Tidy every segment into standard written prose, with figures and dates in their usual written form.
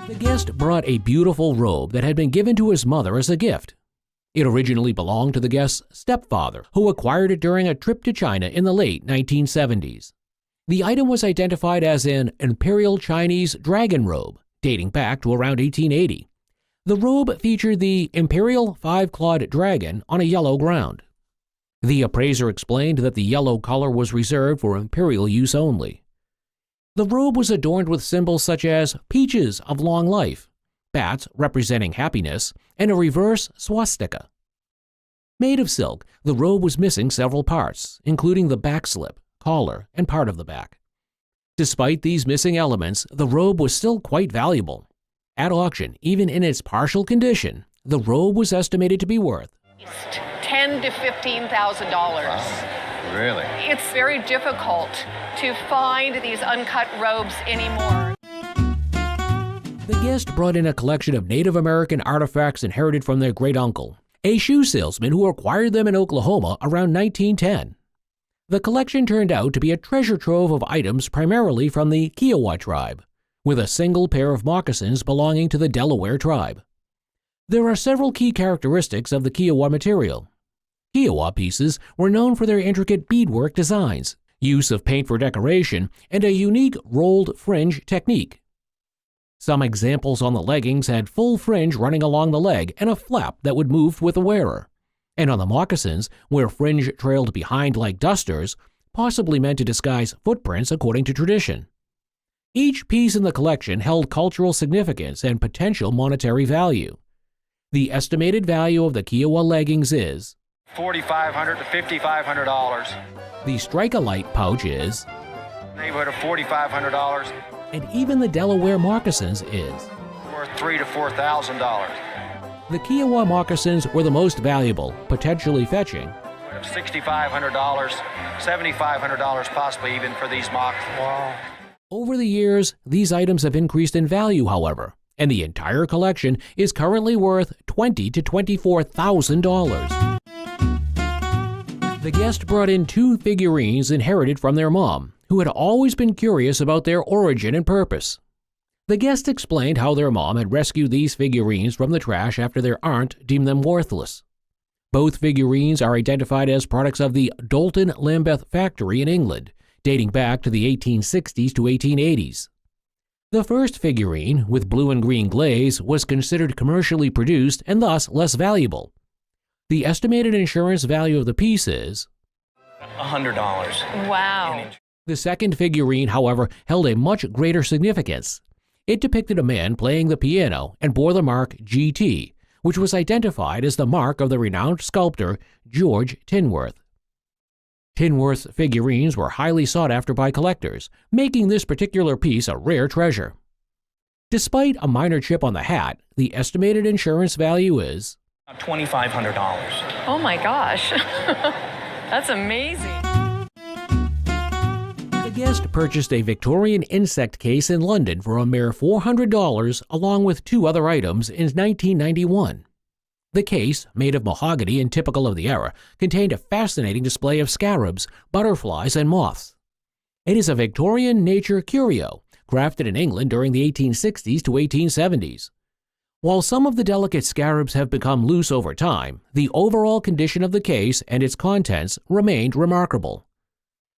The guest brought a beautiful robe that had been given to his mother as a gift. It originally belonged to the guest's stepfather, who acquired it during a trip to China in the late 1970s. The item was identified as an Imperial Chinese dragon robe, dating back to around 1880. The robe featured the Imperial five-clawed dragon on a yellow ground. The appraiser explained that the yellow color was reserved for imperial use only. The robe was adorned with symbols such as peaches of long life, bats representing happiness, and a reverse swastika. Made of silk, the robe was missing several parts, including the back slip, collar, and part of the back. Despite these missing elements, the robe was still quite valuable. At auction, even in its partial condition, the robe was estimated to be worth $10,000 to $15,000. Wow. Really? It's very difficult to find these uncut robes anymore. The guest brought in a collection of Native American artifacts inherited from their great-uncle, a shoe salesman who acquired them in Oklahoma around 1910. The collection turned out to be a treasure trove of items primarily from the Kiowa tribe, with a single pair of moccasins belonging to the Delaware tribe. There are several key characteristics of the Kiowa material. Kiowa pieces were known for their intricate beadwork designs, use of paint for decoration, and a unique rolled fringe technique. Some examples on the leggings had full fringe running along the leg and a flap that would move with the wearer. And on the moccasins, where fringe trailed behind like dusters, possibly meant to disguise footprints according to tradition. Each piece in the collection held cultural significance and potential monetary value. The estimated value of the Kiowa leggings is $4,500 to $5,500. The Strike-A-Lite pouch is Neighborhood of $4,500. and even the Delaware moccasins is Worth $3,000 to $4,000. The Kiowa moccasins were the most valuable, potentially fetching $6,500, $7,500 possibly even for these mocks. Wow. Over the years, these items have increased in value, however, and the entire collection is currently worth $20,000 to $24,000. The guest brought in two figurines inherited from their mom, who had always been curious about their origin and purpose. The guest explained how their mom had rescued these figurines from the trash after their aunt deemed them worthless. Both figurines are identified as products of the Doulton Lambeth factory in England, dating back to the 1860s to 1880s. The first figurine, with blue and green glaze, was considered commercially produced and thus less valuable. The estimated insurance value of the piece is $100. Wow. The second figurine, however, held a much greater significance. It depicted a man playing the piano and bore the mark GT, which was identified as the mark of the renowned sculptor George Tinworth. Tinworth's figurines were highly sought after by collectors, making this particular piece a rare treasure. Despite a minor chip on the hat, the estimated insurance value is $2,500. Oh my gosh. That's amazing. The guest purchased a Victorian insect case in London for a mere $400 along with two other items in 1991. The case, made of mahogany and typical of the era, contained a fascinating display of scarabs, butterflies, and moths. It is a Victorian nature curio, crafted in England during the 1860s to 1870s. While some of the delicate scarabs have become loose over time, the overall condition of the case and its contents remained remarkable.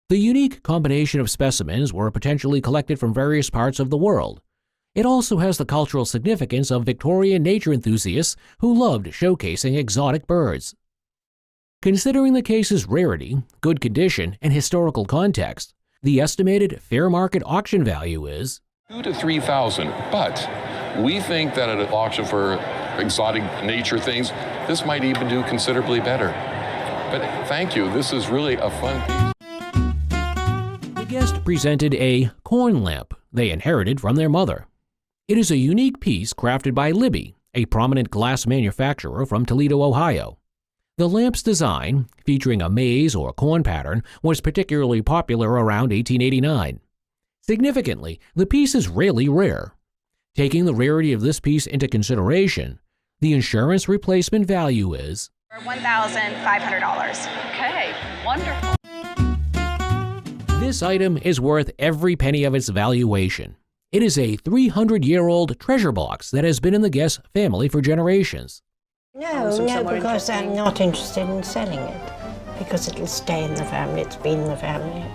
The unique combination of specimens were potentially collected from various parts of the world. It also has the cultural significance of Victorian nature enthusiasts who loved showcasing exotic birds. Considering the case's rarity, good condition, and historical context, the estimated fair market auction value is $2,000 to $3,000, but we think that at an auction for exotic nature things, this might even do considerably better. But thank you, this is really a fun piece. The guest presented a corn lamp they inherited from their mother. It is a unique piece crafted by Libbey, a prominent glass manufacturer from Toledo, Ohio. The lamp's design, featuring a maize or corn pattern, was particularly popular around 1889. Significantly, the piece is really rare. Taking the rarity of this piece into consideration, the insurance replacement value is $1,500. Okay, wonderful. This item is worth every penny of its valuation. It is a 300-year-old treasure box that has been in the Guest family for generations. No, because I'm not interested in selling it. Because it'll stay in the family. It's been in the family.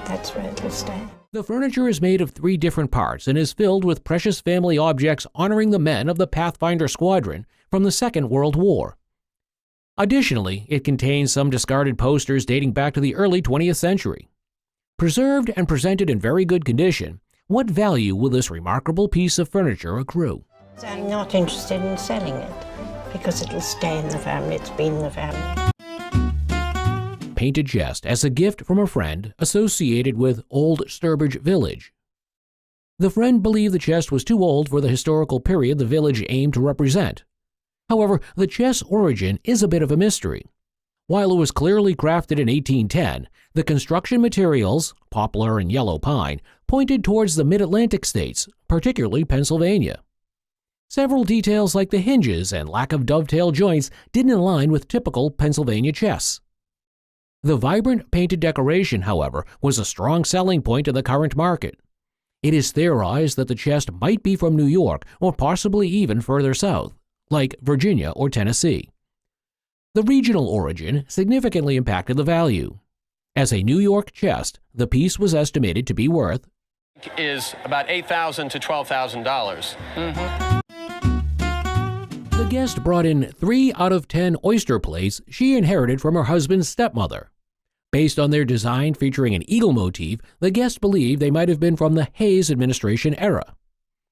That's where it'll stay. The furniture is made of 3 different parts and is filled with precious family objects honoring the men of the Pathfinder Squadron from the Second World War. Additionally, it contains some discarded posters dating back to the early 20th century. Preserved and presented in very good condition, what value will this remarkable piece of furniture accrue? I'm not interested in selling it because it'll stay in the family. It's been in the family. Painted chest as a gift from a friend associated with Old Sturbridge Village. The friend believed the chest was too old for the historical period the village aimed to represent. However, the chest's origin is a bit of a mystery. While it was clearly crafted in 1810, the construction materials, poplar and yellow pine, pointed towards the mid-Atlantic states, particularly Pennsylvania. Several details like the hinges and lack of dovetail joints didn't align with typical Pennsylvania chests. The vibrant painted decoration, however, was a strong selling point in the current market. It is theorized that the chest might be from New York or possibly even further south, like Virginia or Tennessee. The regional origin significantly impacted the value. As a New York chest, the piece was estimated to be worth is about $8,000 to $12,000. The Guest brought in 3 out of 10 oyster plates she inherited from her husband's stepmother. Based on their design featuring an eagle motif, the Guest believed they might have been from the Hayes administration era.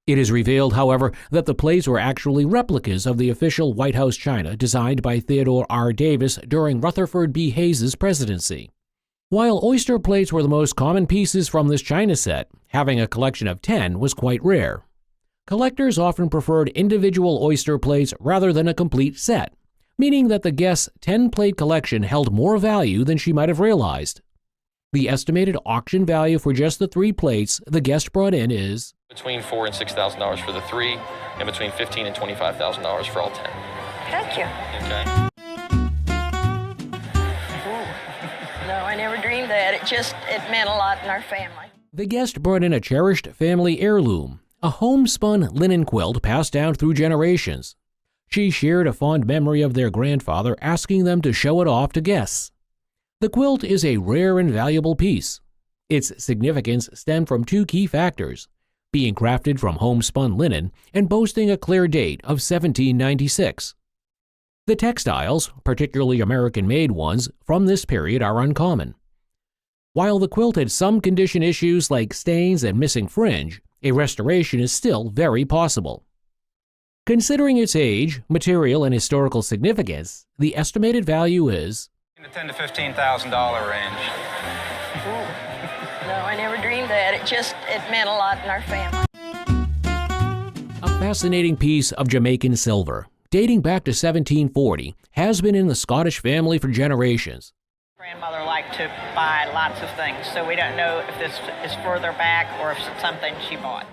It is revealed, however, that the plates were actually replicas of the official White House china designed by Theodore R. Davis during Rutherford B. Hayes's presidency. While oyster plates were the most common pieces from this china set, having a collection of 10 was quite rare. Collectors often preferred individual oyster plates rather than a complete set, meaning that the Guest's 10-plate collection held more value than she might have realized. The estimated auction value for just the 3 plates the Guest brought in is between $4,000 and $6,000 for the 3, and between $15,000 and $25,000 for all 10. Thank you. Okay. No, I never dreamed that. It meant a lot in our family. The Guest brought in a cherished family heirloom, a homespun linen quilt passed down through generations. She shared a fond memory of their grandfather asking them to show it off to guests. The quilt is a rare and valuable piece. Its significance stemmed from 2 key factors: being crafted from homespun linen and boasting a clear date of 1796. The textiles, particularly American-made ones, from this period are uncommon. While the quilt had some condition issues like stains and missing fringe, a restoration is still very possible. Considering its age, material, and historical significance, the estimated value is in the $10,000 to $15,000 range. No, I never dreamed that. It meant a lot in our family. a fascinating piece of Jamaican silver, dating back to 1740, has been in the Scottish family for generations. Grandmother liked to buy lots of things, so we don't know if this is further back or if it's something she bought.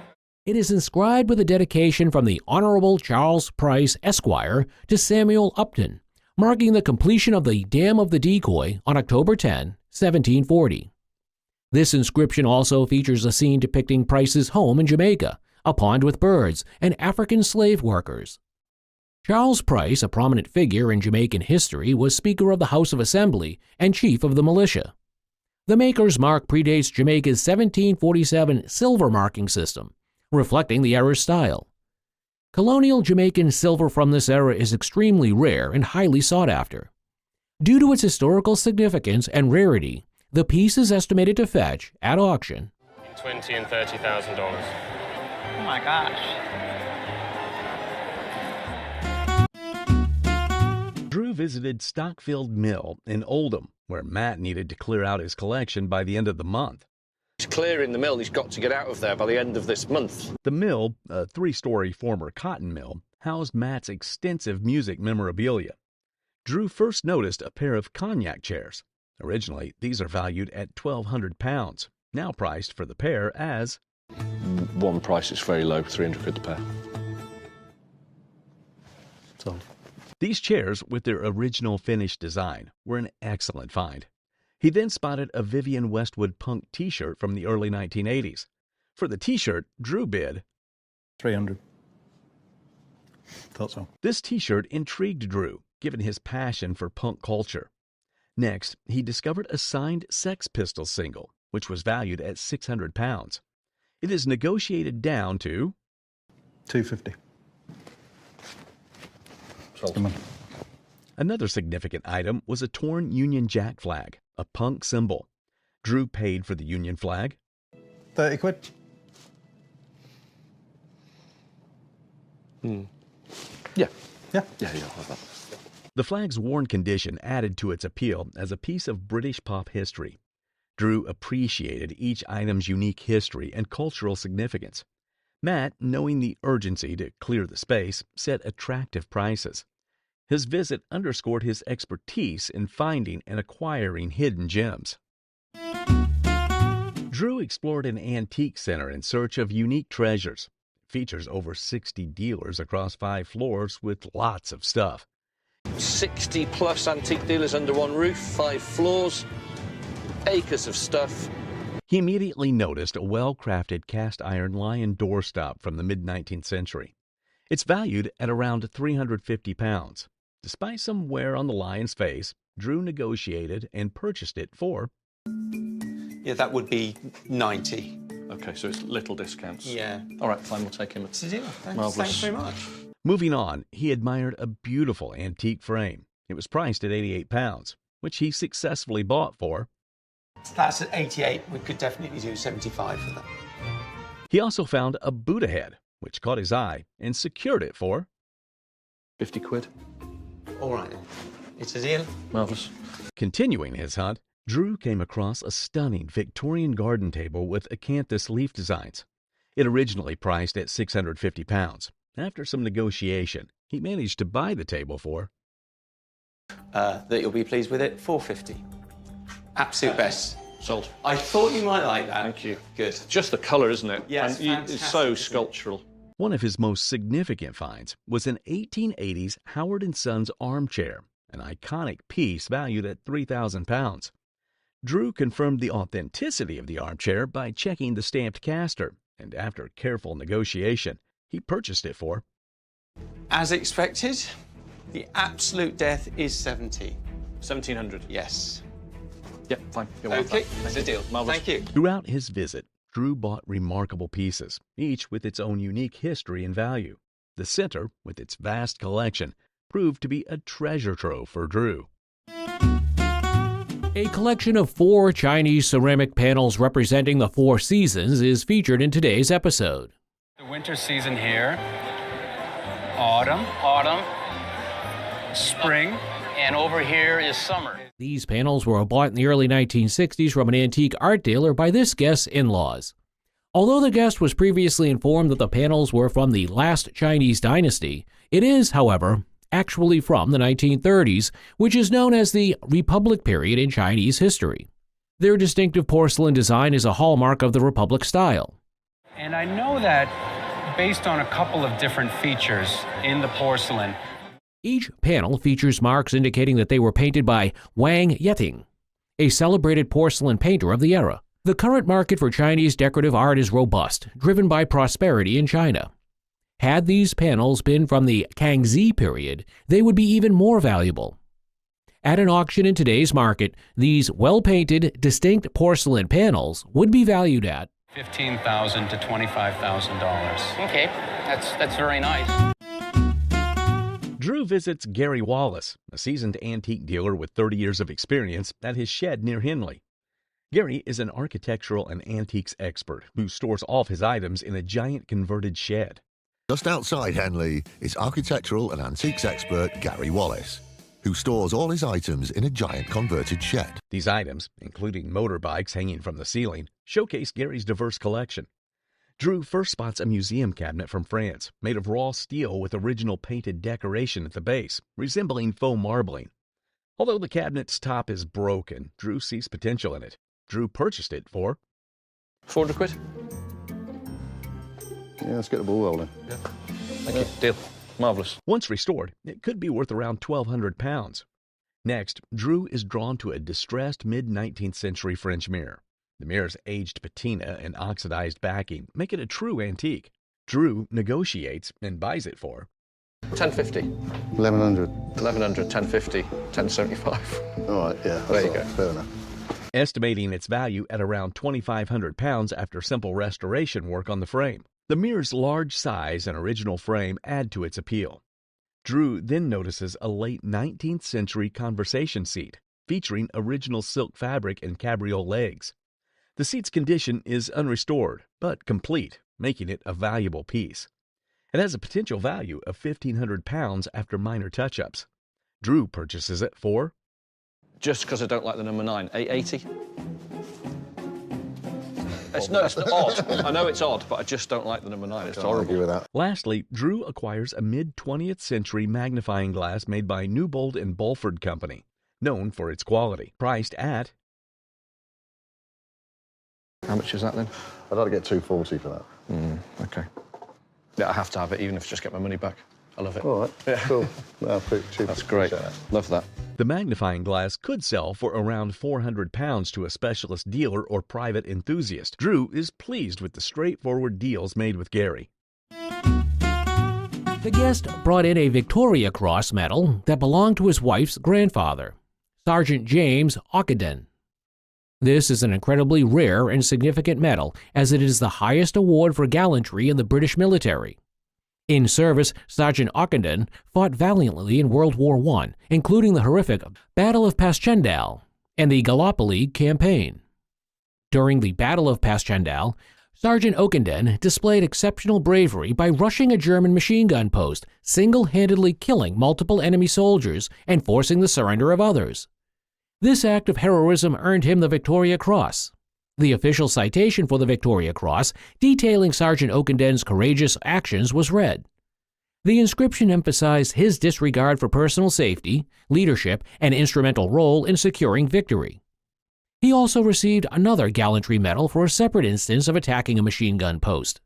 It is inscribed with a dedication from the Honorable Charles Price, Esquire, to Samuel Upton, marking the completion of the Dam of the Decoy on October 10, 1740. This inscription also features a scene depicting Price's home in Jamaica, a pond with birds, and African slave workers. Charles Price, a prominent figure in Jamaican history, was Speaker of the House of Assembly and Chief of the Militia. The maker's mark predates Jamaica's 1747 silver marking system, reflecting the era's style. Colonial Jamaican silver from this era is extremely rare and highly sought after. Due to its historical significance and rarity, the piece is estimated to fetch, at auction, $20,000 and $30,000. Oh my gosh. Drew visited Stockfield Mill in Oldham, where Matt needed to clear out his collection by the end of the month. He's clearing the mill. He's got to get out of there by the end of this month. The mill, a 3-story former cotton mill, housed Matt's extensive music memorabilia. Drew first noticed a pair of cognac chairs. Originally, these are valued at £1,200, now priced for the pair as... One price is very low, 300 quid a pair. So... These chairs, with their original finished design, were an excellent find. He then spotted a Vivienne Westwood punk t-shirt from the early 1980s. For the t-shirt, Drew bid 300. Thought so. This t-shirt intrigued Drew, given his passion for punk culture. Next, he discovered a signed Sex Pistols single, which was valued at £600. It is negotiated down to 250. Sold. Another significant item was a torn Union Jack flag, a punk symbol. Drew paid for the Union flag 30 quid. Yeah. Yeah. Yeah, I'll have that. The flag's worn condition added to its appeal as a piece of British pop history. Drew appreciated each item's unique history and cultural significance. Matt, knowing the urgency to clear the space, set attractive prices. His visit underscored his expertise in finding and acquiring hidden gems. Drew explored an antique center in search of unique treasures. It features over 60 dealers across 5 floors with lots of stuff. 60 plus antique dealers under one roof, 5 floors, acres of stuff. He immediately noticed a well-crafted cast-iron lion doorstop from the mid-19th century. It's valued at around £350. Despite some wear on the lion's face, Drew negotiated and purchased it for... Yeah, that would be 90. Okay, so it's little discounts. Yeah. All right, fine, we'll take him. It's a deal. Marvellous. Thanks very much. Moving on, he admired a beautiful antique frame. It was priced at £88, which he successfully bought for... That's at 88. We could definitely do 75 for that. He also found a Buddha head, which caught his eye, and secured it for... 50 quid. All right, then. It's a deal. Marvellous. Continuing his hunt, Drew came across a stunning Victorian garden table with acanthus leaf designs. It originally priced at £650. After some negotiation, he managed to buy the table for... That you'll be pleased with it, 450. Absolute best. Sold. I thought you might like that. Thank you. Good. Just the colour, isn't it? Yes, and it's so sculptural. One of his most significant finds was an 1880s Howard & Sons armchair, an iconic piece valued at £3,000. Drew confirmed the authenticity of the armchair by checking the stamped caster, and after careful negotiation, he purchased it for... As expected, the absolute death is 70. 1,700. Yes. Yep, fine. Okay, that's a deal. Marvellous. Thank you. Throughout his visit, Drew bought remarkable pieces, each with its own unique history and value. The center, with its vast collection, proved to be a treasure trove for Drew. A collection of 4 Chinese ceramic panels representing the 4 seasons is featured in today's episode. The winter season here, autumn, spring, And over here is summer. These panels were bought in the early 1960s from an antique art dealer by this guest's in-laws. Although the guest was previously informed that the panels were from the last Chinese dynasty, it is, however, actually from the 1930s, which is known as the Republic period in Chinese history. Their distinctive porcelain design is a hallmark of the Republic style. And I know that based on a couple of different features in the porcelain. Each panel features marks indicating that they were painted by Wang Yeting, a celebrated porcelain painter of the era. The current market for Chinese decorative art is robust, driven by prosperity in China. Had these panels been from the Kangxi period, they would be even more valuable. At an auction in today's market, these well-painted, distinct porcelain panels would be valued at $15,000 to $25,000. Okay, that's very nice. Drew visits Gary Wallace, a seasoned antique dealer with 30 years of experience, at his shed near Henley. Gary is an architectural and antiques expert who stores all of his items in a giant converted shed. Just outside Henley is architectural and antiques expert Gary Wallace, who stores all his items in a giant converted shed. These items, including motorbikes hanging from the ceiling, showcase Gary's diverse collection. Drew first spots a museum cabinet from France, made of raw steel with original painted decoration at the base, resembling faux marbling. Although the cabinet's top is broken, Drew sees potential in it. Drew purchased it for 400 quid. Yeah, let's get the ball rolling. Yeah. Thank you. Deal. Marvellous. Once restored, it could be worth around £1,200. Next, Drew is drawn to a distressed mid-19th century French mirror. The mirror's aged patina and oxidized backing make it a true antique. Drew negotiates and buys it for $10.50. 1100. 1100, $10.50, $10.75. All right, yeah. There you go. Fair enough. estimating its value at around 2,500 pounds after simple restoration work on the frame. The mirror's large size and original frame add to its appeal. Drew then notices a late 19th century conversation seat featuring original silk fabric and cabriole legs. The seat's condition is unrestored, but complete, making it a valuable piece. It has a potential value of 1,500 pounds after minor touch-ups. Drew purchases it for... Just because I don't like the number 9, $8.80. It's odd. I know it's odd, but I just don't like the number 9. It's horrible. With that. Lastly, Drew acquires a mid-20th century magnifying glass made by Newbold and Bulford Company, known for its quality, priced at... How much is that then? I'd like to get $240 for that. Okay. Yeah, I have to have it, even if I just get my money back. I love it. All right, yeah. Cool. No, pretty cheap. That's great. Love that. The magnifying glass could sell for around 400 pounds to a specialist dealer or private enthusiast. Drew is pleased with the straightforward deals made with Gary. The guest brought in a Victoria Cross medal that belonged to his wife's grandfather, Sergeant James Ockenden. This is an incredibly rare and significant medal, as it is the highest award for gallantry in the British military. In service, Sergeant Ockenden fought valiantly in World War I, including the horrific Battle of Passchendaele and the Gallipoli Campaign. During the Battle of Passchendaele, Sergeant Ockenden displayed exceptional bravery by rushing a German machine gun post, single-handedly killing multiple enemy soldiers and forcing the surrender of others. This act of heroism earned him the Victoria Cross. The official citation for the Victoria Cross, detailing Sergeant Ockenden's courageous actions, was read. The inscription emphasized his disregard for personal safety, leadership, and instrumental role in securing victory. He also received another gallantry medal for a separate instance of attacking a machine gun post.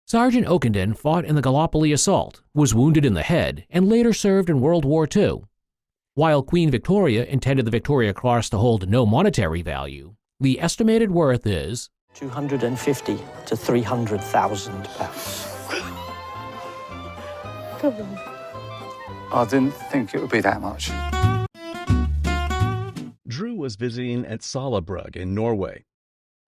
Sergeant Ockenden fought in the Gallipoli assault, was wounded in the head, and later served in World War II. While Queen Victoria intended the Victoria Cross to hold no monetary value, the estimated worth is 250 to 300,000 pounds. I didn't think it would be that much. Drew was visiting at Salvage in Norway.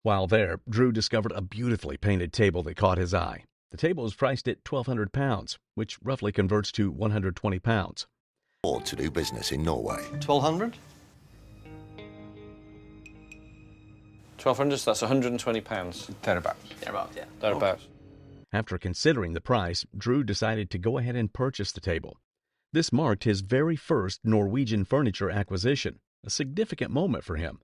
While there, Drew discovered a beautifully painted table that caught his eye. The table was priced at 1,200 pounds, which roughly converts to 120 pounds. To do business in Norway. 1,200? 1,200, so that's 120 pounds. Thereabouts. Thereabouts, yeah. Thereabouts. After considering the price, Drew decided to go ahead and purchase the table. This marked his very first Norwegian furniture acquisition, a significant moment for him.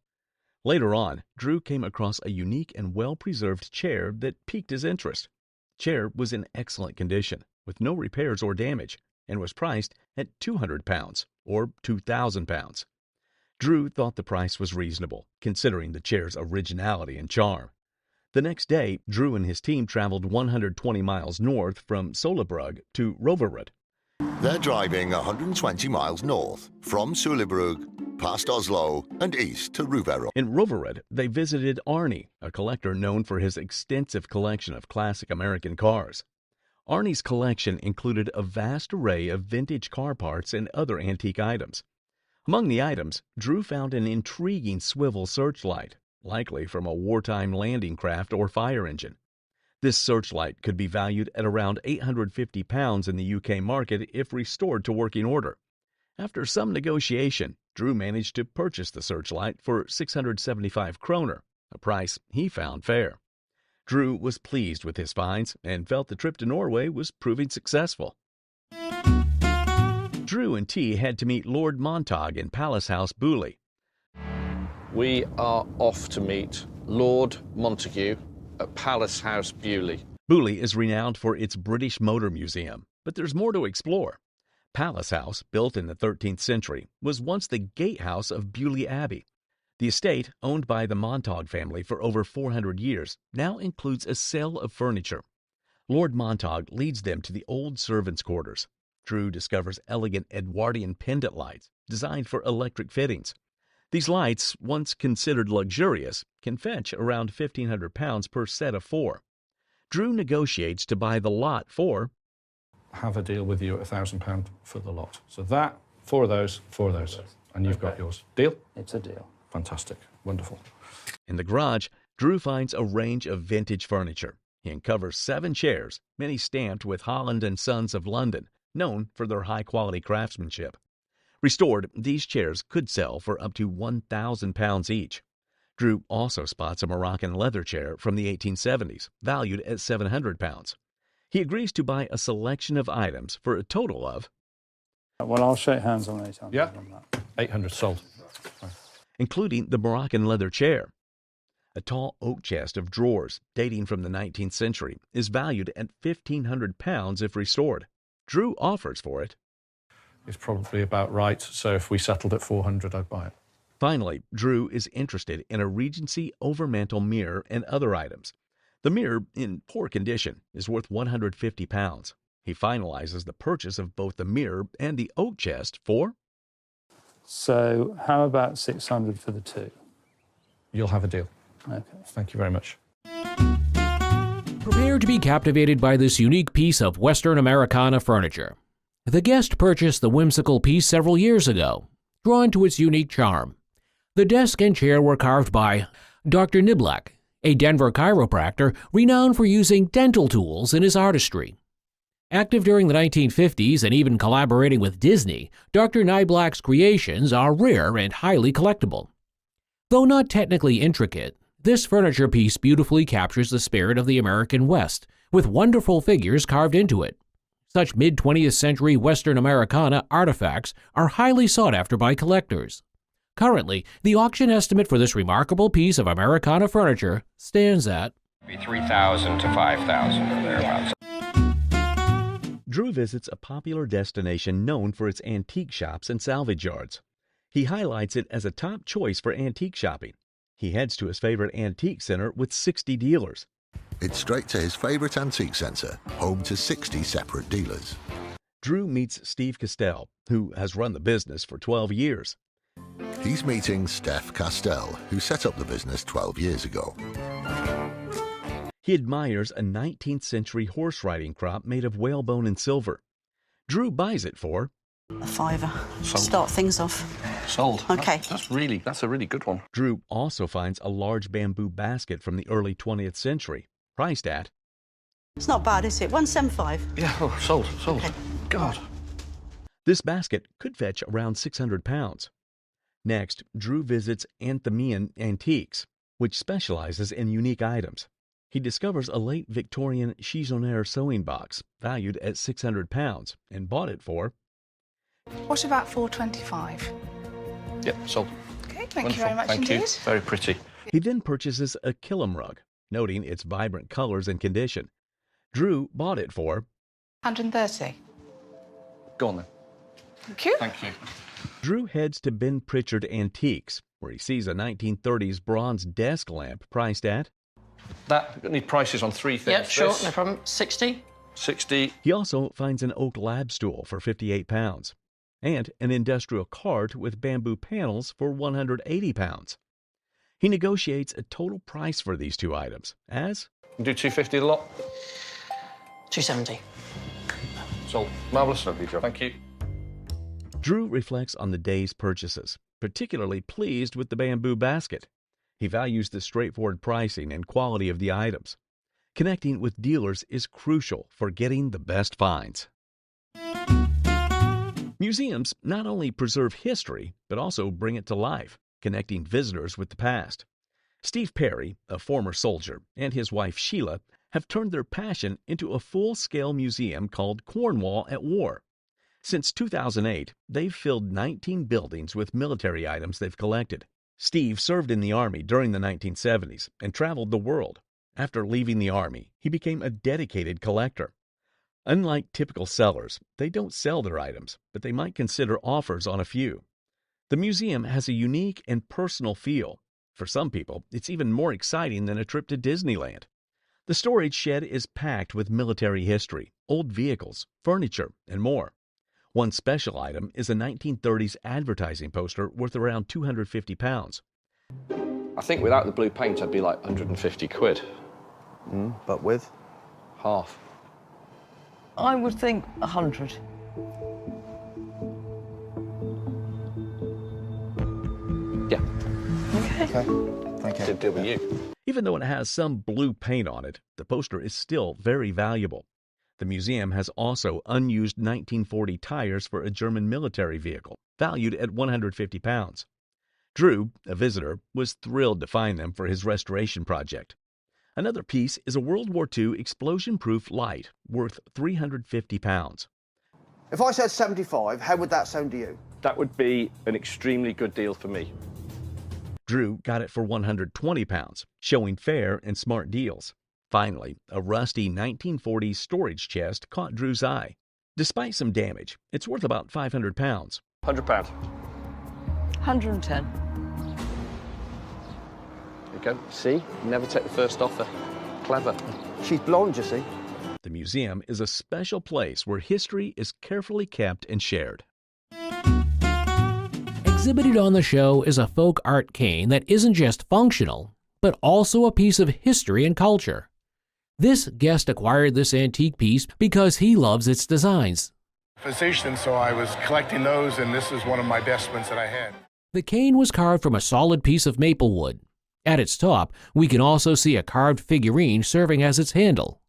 Later on, Drew came across a unique and well-preserved chair that piqued his interest. The chair was in excellent condition, with no repairs or damage, and was priced at 200 pounds, or 2,000 pounds. Drew thought the price was reasonable, considering the chair's originality and charm. The next day, Drew and his team traveled 120 miles north from Sollebrug to Roverud. They're driving 120 miles north, from Sulebrug, past Oslo, and east to Roverud. In Roverud, they visited Arnie, a collector known for his extensive collection of classic American cars. Arnie's collection included a vast array of vintage car parts and other antique items. Among the items, Drew found an intriguing swivel searchlight, likely from a wartime landing craft or fire engine. This searchlight could be valued at around 850 pounds in the UK market if restored to working order. After some negotiation, Drew managed to purchase the searchlight for 675 kroner, a price he found fair. Drew was pleased with his finds and felt the trip to Norway was proving successful. Drew and T had to meet Lord Montague in Palace House, Beaulieu. We are off to meet Lord Montague at Palace House, Beaulieu. Beaulieu is renowned for its British Motor Museum, but there's more to explore. Palace House, built in the 13th century, was once the gatehouse of Beaulieu Abbey. The estate, owned by the Montague family for over 400 years, now includes a sale of furniture. Lord Montague leads them to the old servants' quarters. Drew discovers elegant Edwardian pendant lights designed for electric fittings. These lights, once considered luxurious, can fetch around £1,500 per set of 4. Drew negotiates to buy the lot for... Have a deal with you at £1,000 for the lot. So that, 4 of those, and you've got yours. Deal? It's a deal. Fantastic. Wonderful. In the garage, Drew finds a range of vintage furniture. He uncovers 7 chairs, many stamped with Holland and Sons of London, known for their high-quality craftsmanship. Restored, these chairs could sell for up to £1,000 each. Drew also spots a Moroccan leather chair from the 1870s, valued at £700. He agrees to buy a selection of items for a total of... Well, I'll shake hands on 800. Yeah, 800 sold. Including the Moroccan leather chair. A tall oak chest of drawers, dating from the 19th century, is valued at £1,500 if restored. Drew offers for it. It's probably about right, so if we settled at 400, I'd buy it. Finally, Drew is interested in a Regency overmantel mirror and other items. The mirror, in poor condition, is worth £150. He finalizes the purchase of both the mirror and the oak chest for... So, how about 600 for the 2? You'll have a deal. Okay. Thank you very much. Prepare to be captivated by this unique piece of Western Americana furniture. The guest purchased the whimsical piece several years ago, drawn to its unique charm. The desk and chair were carved by Dr. Niblack, a Denver chiropractor renowned for using dental tools in his artistry. Active during the 1950s and even collaborating with Disney, Dr. Niblack's creations are rare and highly collectible. Though not technically intricate, this furniture piece beautifully captures the spirit of the American West, with wonderful figures carved into it. Such mid-20th century Western Americana artifacts are highly sought after by collectors. Currently, the auction estimate for this remarkable piece of Americana furniture stands at $3,000 to $5,000 or thereabouts. Drew visits a popular destination known for its antique shops and salvage yards. He highlights it as a top choice for antique shopping. He heads to his favorite antique center with 60 dealers. It's straight to his favorite antique centre, home to 60 separate dealers. Drew meets Steve Castell, who has run the business for 12 years. He's meeting Steph Castell, who set up the business 12 years ago. He admires a 19th century horse riding crop made of whalebone and silver. Drew buys it for... a £5. Sold. Start things off. Sold. Okay. That's a really good one. Drew also finds a large bamboo basket from the early 20th century, priced at... It's not bad, is it? 175. Yeah, sold. Okay. God. This basket could fetch around £600. Next, Drew visits Anthemian Antiques, which specializes in unique items. He discovers a late Victorian chiffonier sewing box, valued at £600, and bought it for... What about 425? Yep, sold. Okay, thank you very much Thank indeed. you. Very pretty. He then purchases a Killam rug, noting its vibrant colors and condition. Drew bought it for... 130. Go on then. Thank you. Thank you. Drew heads to Ben Pritchard Antiques, where he sees a 1930s bronze desk lamp priced at... That, need prices on 3 things. Yep, sure, This, no problem. 60. 60. He also finds an oak lab stool for £58, and an industrial cart with bamboo panels for £180. He negotiates a total price for these 2 items as... Do 250 a lot. 270. Sold. Marvellous. Lovely job. Thank you. Drew reflects on the day's purchases, particularly pleased with the bamboo basket. He values the straightforward pricing and quality of the items. Connecting with dealers is crucial for getting the best finds. Museums not only preserve history, but also bring it to life, connecting visitors with the past. Steve Perry, a former soldier, and his wife Sheila have turned their passion into a full-scale museum called Cornwall at War. Since 2008, they've filled 19 buildings with military items they've collected. Steve served in the Army during the 1970s and traveled the world. After leaving the Army, he became a dedicated collector. Unlike typical sellers, they don't sell their items, but they might consider offers on a few. The museum has a unique and personal feel. For some people, it's even more exciting than a trip to Disneyland. The storage shed is packed with military history, old vehicles, furniture, and more. One special item is a 1930s advertising poster worth around £250. I think without the blue paint, I'd be like 150 quid. But with? Half. I would think 100. Yeah. Okay. Thank you. Did deal with you. Even though it has some blue paint on it, the poster is still very valuable. The museum has also unused 1940 tires for a German military vehicle, valued at £150. Drew, a visitor, was thrilled to find them for his restoration project. Another piece is a World War II explosion-proof light worth £350. If I said 75, how would that sound to you? That would be an extremely good deal for me. Drew got it for £120, showing fair and smart deals. Finally, a rusty 1940s storage chest caught Drew's eye. Despite some damage, it's worth about £500. £100. 110. There you go. See? Never take the first offer. Clever. She's blonde, you see. The museum is a special place where history is carefully kept and shared. Exhibited on the show is a folk art cane that isn't just functional, but also a piece of history and culture. This guest acquired this antique piece because he loves its designs. Physician, so I was collecting those, and this is one of my best ones that I had. The cane was carved from a solid piece of maple wood. At its top, we can also see a carved figurine serving as its handle.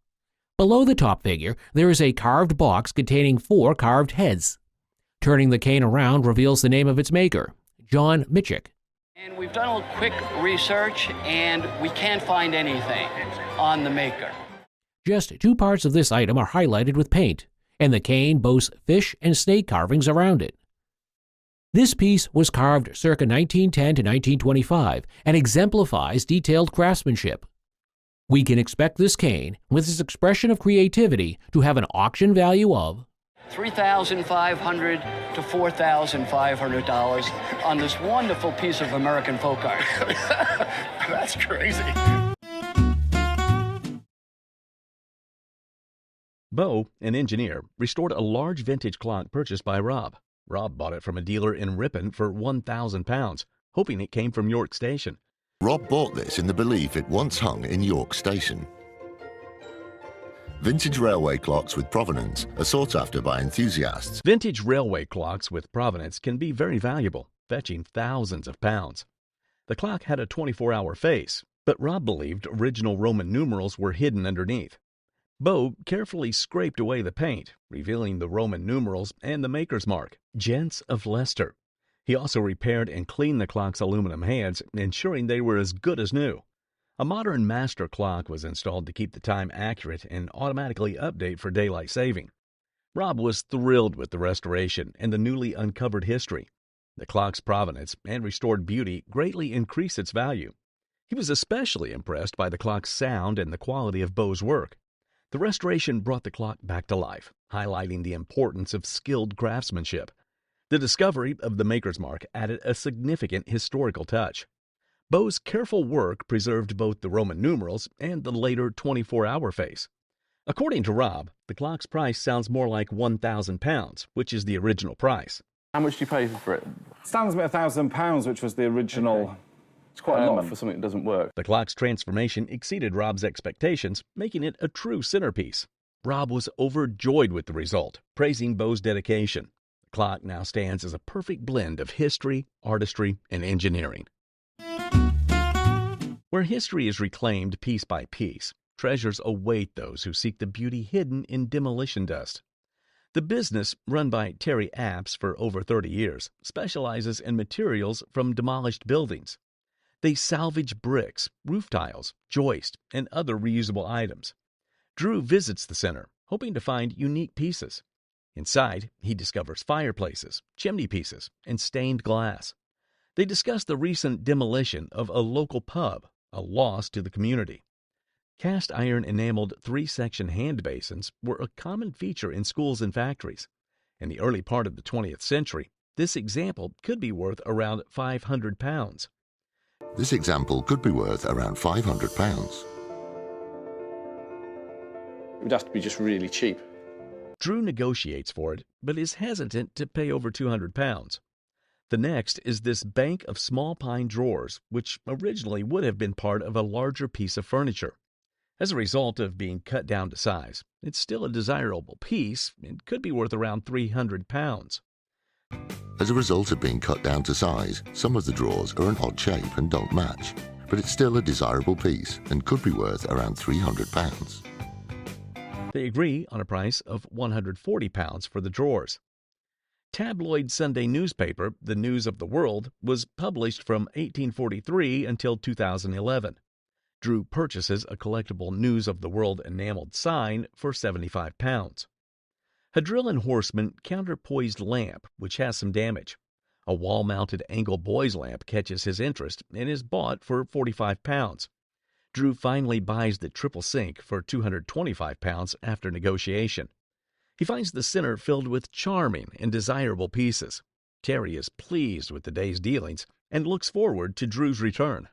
Below the top figure, there is a carved box containing 4 carved heads. Turning the cane around reveals the name of its maker, John Mitchick. And we've done a little quick research, and we can't find anything on the maker. Just 2 parts of this item are highlighted with paint, and the cane boasts fish and snake carvings around it. This piece was carved circa 1910 to 1925 and exemplifies detailed craftsmanship. We can expect this cane, with its expression of creativity, to have an auction value of $3,500 to $4,500 on this wonderful piece of American folk art. That's crazy. Bo, an engineer, restored a large vintage clock purchased by Rob. Rob bought it from a dealer in Ripon for £1,000, hoping it came from York Station. Rob bought this in the belief it once hung in York Station. Vintage railway clocks with provenance are sought after by enthusiasts. Vintage railway clocks with provenance can be very valuable, fetching thousands of pounds. The clock had a 24-hour face, but Rob believed original Roman numerals were hidden underneath. Bo carefully scraped away the paint, revealing the Roman numerals and the maker's mark, Gents of Leicester. He also repaired and cleaned the clock's aluminum hands, ensuring they were as good as new. A modern master clock was installed to keep the time accurate and automatically update for daylight saving. Rob was thrilled with the restoration and the newly uncovered history. The clock's provenance and restored beauty greatly increased its value. He was especially impressed by the clock's sound and the quality of Bo's work. The restoration brought the clock back to life, highlighting the importance of skilled craftsmanship. The discovery of the maker's mark added a significant historical touch. Bo's careful work preserved both the Roman numerals and the later 24-hour face. According to Rob, the clock's price sounds more like £1,000, which is the original price. How much do you pay for it? Stands me £1,000, which was the original. Okay. It's quite a lot for something that doesn't work. The clock's transformation exceeded Rob's expectations, making it a true centerpiece. Rob was overjoyed with the result, praising Bo's dedication. The clock now stands as a perfect blend of history, artistry, and engineering. Where history is reclaimed piece by piece, treasures await those who seek the beauty hidden in demolition dust. The business, run by Terry Apps for over 30 years, specializes in materials from demolished buildings. They salvage bricks, roof tiles, joists, and other reusable items. Drew visits the center, hoping to find unique pieces. Inside, he discovers fireplaces, chimney pieces, and stained glass. They discuss the recent demolition of a local pub, a loss to the community. Cast iron enameled 3-section hand basins were a common feature in schools and factories. In the early part of the 20th century, this example could be worth around £500. This example could be worth around £500. It would have to be just really cheap. Drew negotiates for it, but is hesitant to pay over £200. The next is this bank of small pine drawers, which originally would have been part of a larger piece of furniture. As a result of being cut down to size, it's still a desirable piece and could be worth around £300. As a result of being cut down to size, some of the drawers are an odd shape and don't match, but it's still a desirable piece and could be worth around £300. They agree on a price of £140 for the drawers. Tabloid Sunday newspaper, The News of the World, was published from 1843 until 2011. Drew purchases a collectible News of the World enameled sign for £75. A drill and horseman counterpoised lamp, which has some damage. A wall-mounted angle boys lamp catches his interest and is bought for £45. Drew finally buys the triple sink for £225 after negotiation. He finds the center filled with charming and desirable pieces. Terry is pleased with the day's dealings and looks forward to Drew's return.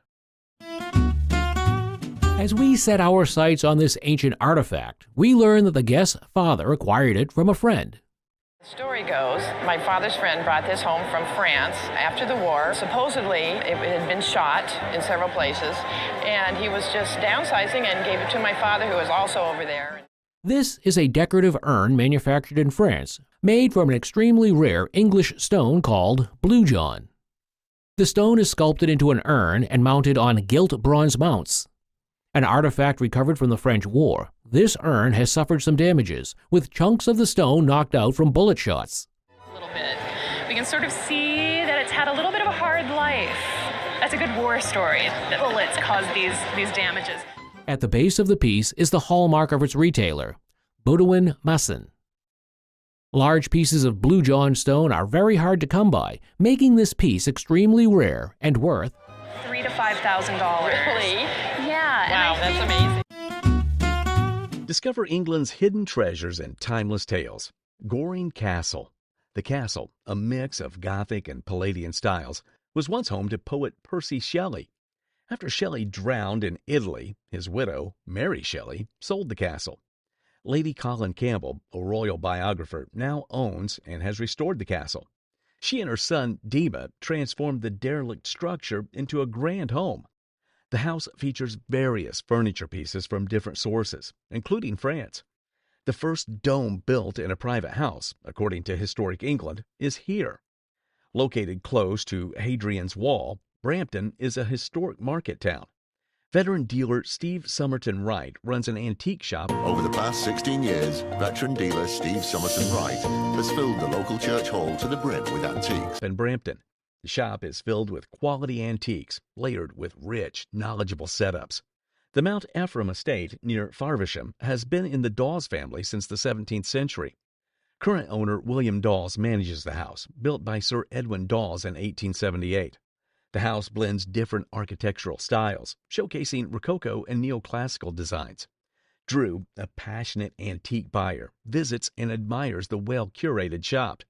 As we set our sights on this ancient artifact, we learn that the guest's father acquired it from a friend. The story goes, my father's friend brought this home from France after the war. Supposedly, it had been shot in several places, and he was just downsizing and gave it to my father, who was also over there. This is a decorative urn manufactured in France, made from an extremely rare English stone called Blue John. The stone is sculpted into an urn and mounted on gilt bronze mounts. An artifact recovered from the French War, this urn has suffered some damages, with chunks of the stone knocked out from bullet shots. A little bit. We can sort of see that it's had a little bit of a hard life. That's a good war story, that bullets caused these damages. At the base of the piece is the hallmark of its retailer, Baudouin Masson. Large pieces of Blue John stone are very hard to come by, making this piece extremely rare and worth $3,000 to $5,000. Really? Yeah. Wow, that's amazing. Discover England's hidden treasures and timeless tales. Goring Castle. The castle, a mix of Gothic and Palladian styles, was once home to poet Percy Shelley. After Shelley drowned in Italy, his widow, Mary Shelley, sold the castle. Lady Colin Campbell, a royal biographer, now owns and has restored the castle. She and her son, Dima, transformed the derelict structure into a grand home. The house features various furniture pieces from different sources, including France. The first dome built in a private house, according to Historic England, is here. Located close to Hadrian's Wall, Brampton is a historic market town. Veteran dealer Steve Somerton Wright runs an antique shop. Over the past 16 years, veteran dealer Steve Somerton Wright has filled the local church hall to the brim with antiques. In Brampton, the shop is filled with quality antiques, layered with rich, knowledgeable setups. The Mount Ephraim estate near Farvisham has been in the Dawes family since the 17th century. Current owner William Dawes manages the house, built by Sir Edwin Dawes in 1878. The house blends different architectural styles, showcasing Rococo and neoclassical designs. Drew, a passionate antique buyer, visits and admires the well-curated shop.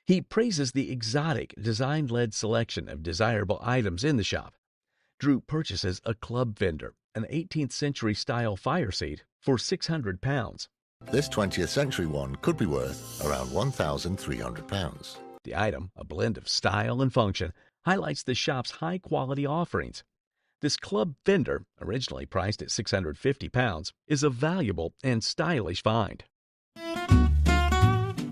He praises the exotic, design-led selection of desirable items in the shop. Drew purchases a club fender, an 18th century style fire seat, for £600. This 20th century one could be worth around £1,300. The item, a blend of style and function, highlights the shop's high-quality offerings. This club fender, originally priced at £650, is a valuable and stylish find.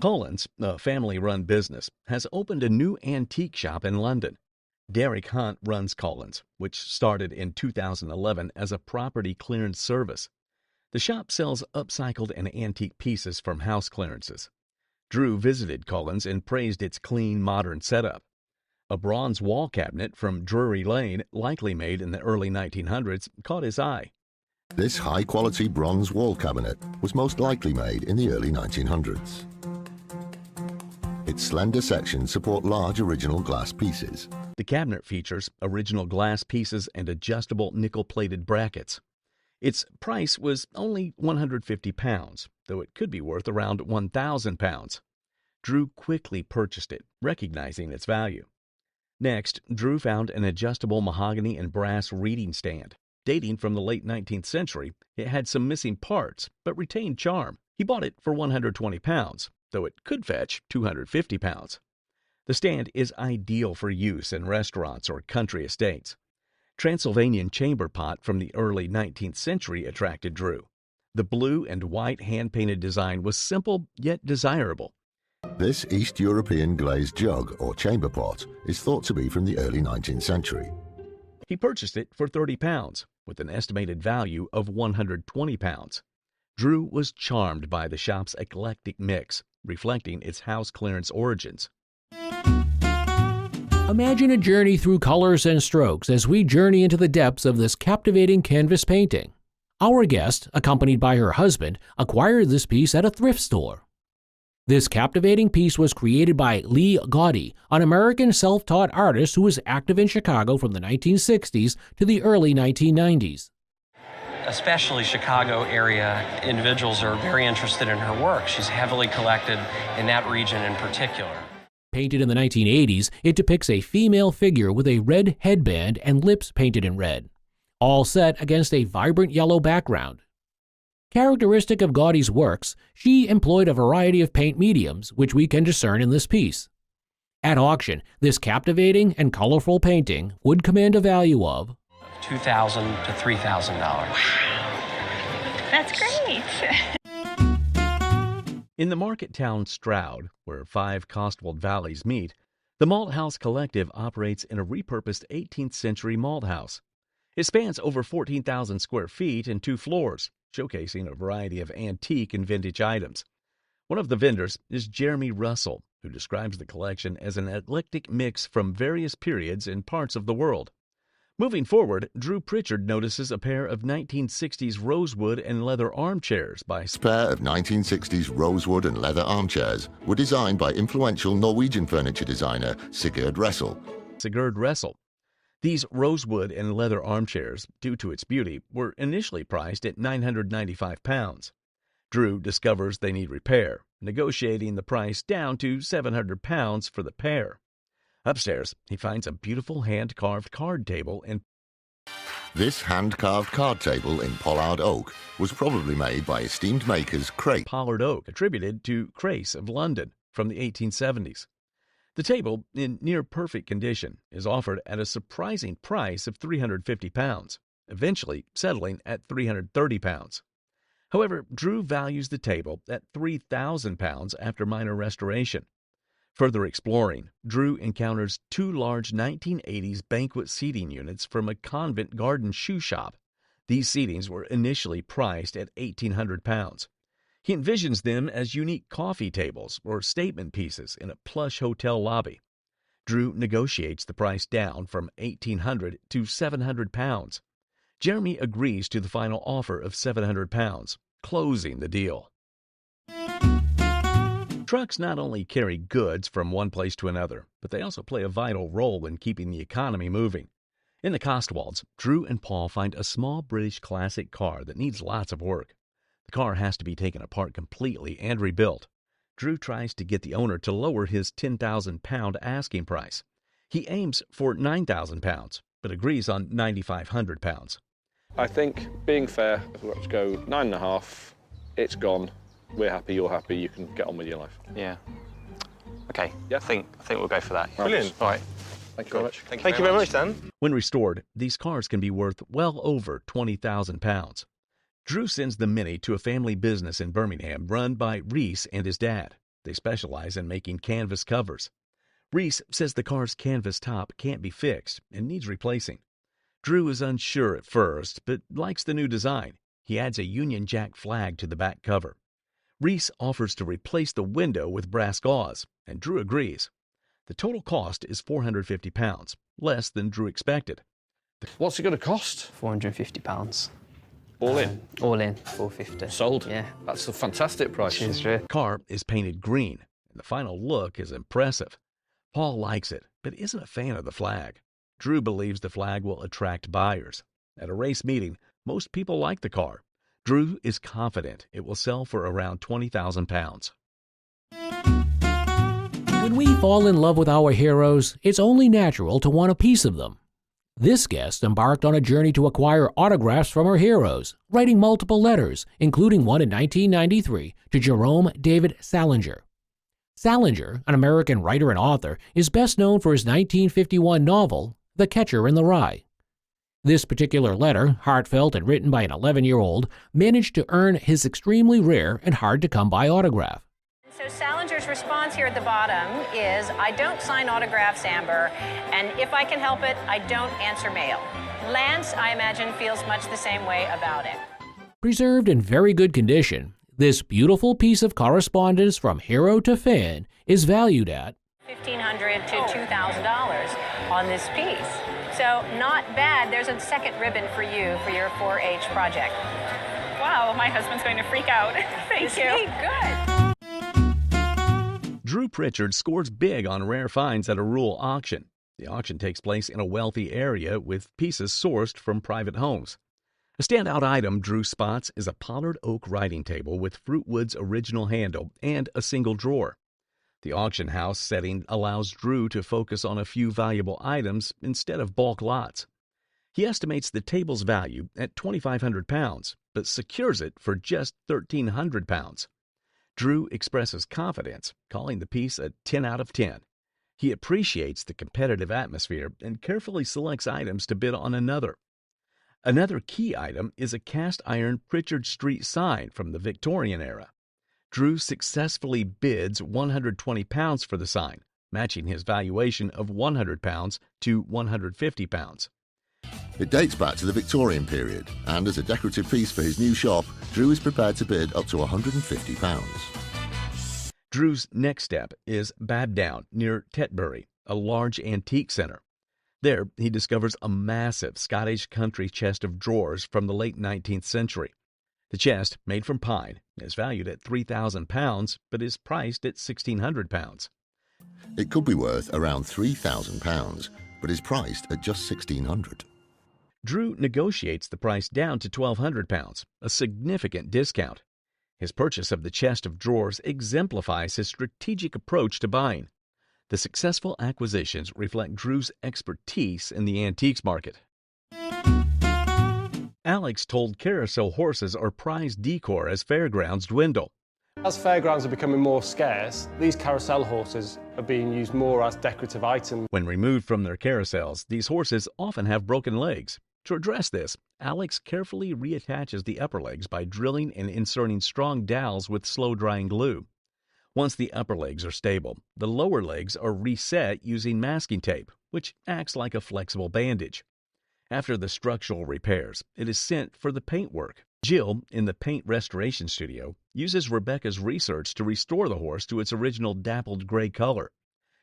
Collins, a family-run business, has opened a new antique shop in London. Derek Hunt runs Collins, which started in 2011 as a property clearance service. The shop sells upcycled and antique pieces from house clearances. Drew visited Collins and praised its clean, modern setup. A bronze wall cabinet from Drury Lane, likely made in the early 1900s, caught his eye. This high-quality bronze wall cabinet was most likely made in the early 1900s. Its slender sections support large original glass pieces. The cabinet features original glass pieces and adjustable nickel-plated brackets. Its price was only £150, though it could be worth around £1,000. Drew quickly purchased it, recognizing its value. Next, Drew found an adjustable mahogany and brass reading stand. Dating from the late 19th century, it had some missing parts, but retained charm. He bought it for £120, though it could fetch £250. The stand is ideal for use in restaurants or country estates. Transylvanian chamber pot from the early 19th century attracted Drew. The blue and white hand-painted design was simple yet desirable. This East European glazed jug or chamber pot is thought to be from the early 19th century. He purchased it for £30, with an estimated value of £120. Drew was charmed by the shop's eclectic mix, reflecting its house clearance origins. Imagine a journey through colors and strokes as we journey into the depths of this captivating canvas painting. Our guest, accompanied by her husband, acquired this piece at a thrift store. This captivating piece was created by Lee Godie, an American self-taught artist who was active in Chicago from the 1960s to the early 1990s. Especially Chicago area individuals are very interested in her work. She's heavily collected in that region in particular. Painted in the 1980s, it depicts a female figure with a red headband and lips painted in red, all set against a vibrant yellow background. Characteristic of Godie's works, she employed a variety of paint mediums, which we can discern in this piece. At auction, this captivating and colorful painting would command a value of $2,000 to $3,000. Wow. That's great. In the market town Stroud, where 5 Cotswold valleys meet, the Malt House Collective operates in a repurposed 18th century malt house. It spans over 14,000 square feet and 2 floors, showcasing a variety of antique and vintage items. One of the vendors is Jeremy Russell, who describes the collection as an eclectic mix from various periods and parts of the world. Moving forward, Drew Pritchard notices a pair of 1960s rosewood and leather armchairs by A pair of 1960s rosewood and leather armchairs were designed by influential Norwegian furniture designer Sigurd Ressel. These rosewood and leather armchairs, due to its beauty, were initially priced at £995. Drew discovers they need repair, negotiating the price down to £700 for the pair. Upstairs, he finds a beautiful hand-carved card table and This hand-carved card table in pollard oak was probably made by esteemed makers Crace. Pollard oak, attributed to Crace of London from the 1870s. The table, in near-perfect condition, is offered at a surprising price of £350, eventually settling at £330. However, Drew values the table at £3,000 after minor restoration. Further exploring, Drew encounters 2 large 1980s banquet seating units from a Covent Garden shoe shop. These seatings were initially priced at £1,800. He envisions them as unique coffee tables or statement pieces in a plush hotel lobby. Drew negotiates the price down from £1,800 to £700. Jeremy agrees to the final offer of £700, closing the deal. Trucks not only carry goods from one place to another, but they also play a vital role in keeping the economy moving. In the Cotswolds, Drew and Paul find a small British classic car that needs lots of work. The car has to be taken apart completely and rebuilt. Drew tries to get the owner to lower his £10,000 asking price. He aims for £9,000, but agrees on £9,500. I think, being fair, if we have to go 9.5, it's gone. We're happy, you're happy, you can get on with your life. Yeah. Okay, yeah. I think we'll go for that. Brilliant. All right. Thank you very much. Thank you very much, Dan. When restored, these cars can be worth well over £20,000. Drew sends the Mini to a family business in Birmingham run by Reese and his dad. They specialize in making canvas covers. Reese says the car's canvas top can't be fixed and needs replacing. Drew is unsure at first, but likes the new design. He adds a Union Jack flag to the back cover. Reese offers to replace the window with brass gauze, and Drew agrees. The total cost is £450, less than Drew expected. What's it going to cost? £450. All in? All in, £450. Sold? Yeah. That's a fantastic price. Cheers. The car is painted green, and the final look is impressive. Paul likes it, but isn't a fan of the flag. Drew believes the flag will attract buyers. At a race meeting, most people like the car. Drew is confident it will sell for around £20,000. When we fall in love with our heroes, it's only natural to want a piece of them. This guest embarked on a journey to acquire autographs from her heroes, writing multiple letters, including one in 1993 to Jerome David Salinger. Salinger, an American writer and author, is best known for his 1951 novel, The Catcher in the Rye. This particular letter, heartfelt and written by an 11-year-old, managed to earn his extremely rare and hard-to-come-by autograph. So Salinger's response here at the bottom is, I don't sign autographs, Amber, and if I can help it, I don't answer mail. Lance, I imagine, feels much the same way about it. Preserved in very good condition, this beautiful piece of correspondence from hero to fan is valued at $1,500 to $2,000 on this piece. So not bad. There's a second ribbon for you for your 4-H project. Wow, my husband's going to freak out. Thank you. Good. Drew Pritchard scores big on rare finds at a rural auction. The auction takes place in a wealthy area with pieces sourced from private homes. A standout item Drew spots is a pollard oak writing table with Fruitwood's original handle and a single drawer. The auction house setting allows Drew to focus on a few valuable items instead of bulk lots. He estimates the table's value at £2,500, but secures it for just £1,300. Drew expresses confidence, calling the piece a 10 out of 10. He appreciates the competitive atmosphere and carefully selects items to bid on another. Another key item is a cast-iron Pritchard Street sign from the Victorian era. Drew successfully bids £120 for the sign, matching his valuation of £100 to £150. It dates back to the Victorian period, and as a decorative piece for his new shop, Drew is prepared to bid up to £150. Drew's next step is Babdown near Tetbury, a large antique centre. There, he discovers a massive Scottish country chest of drawers from the late 19th century. The chest, made from pine, is valued at £3,000, but is priced at £1,600. It could be worth around £3,000, but is priced at just £1,600. Drew negotiates the price down to £1,200, a significant discount. His purchase of the chest of drawers exemplifies his strategic approach to buying. The successful acquisitions reflect Drew's expertise in the antiques market. Alex told Carousel horses are prized decor as fairgrounds dwindle. As fairgrounds are becoming more scarce, these carousel horses are being used more as decorative items. When removed from their carousels, these horses often have broken legs. To address this, Alex carefully reattaches the upper legs by drilling and inserting strong dowels with slow-drying glue. Once the upper legs are stable, the lower legs are reset using masking tape, which acts like a flexible bandage. After the structural repairs, it is sent for the paintwork. Jill, in the paint restoration studio, uses Rebecca's research to restore the horse to its original dappled gray color.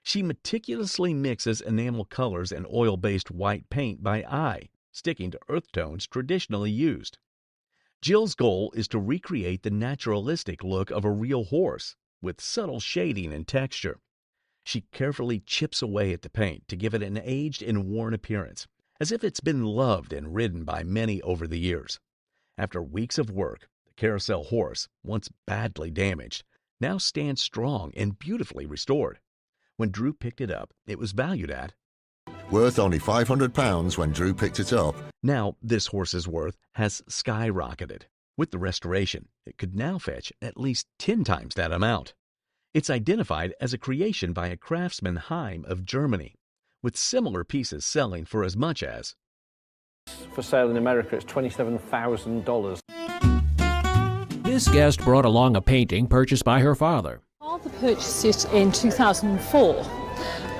She meticulously mixes enamel colors and oil-based white paint by eye, sticking to earth tones traditionally used. Jill's goal is to recreate the naturalistic look of a real horse, with subtle shading and texture. She carefully chips away at the paint to give it an aged and worn appearance, as if it's been loved and ridden by many over the years. After weeks of work, the Carousel horse, once badly damaged, now stands strong and beautifully restored. When Drew picked it up, it was valued at Worth only £500 when Drew picked it up. Now this horse's worth has skyrocketed. With the restoration, it could now fetch at least 10 times that amount. It's identified as a creation by a craftsman Heim of Germany, with similar pieces selling for as much as... For sale in America, it's $27,000. This guest brought along a painting purchased by her father. Father purchased it in 2004,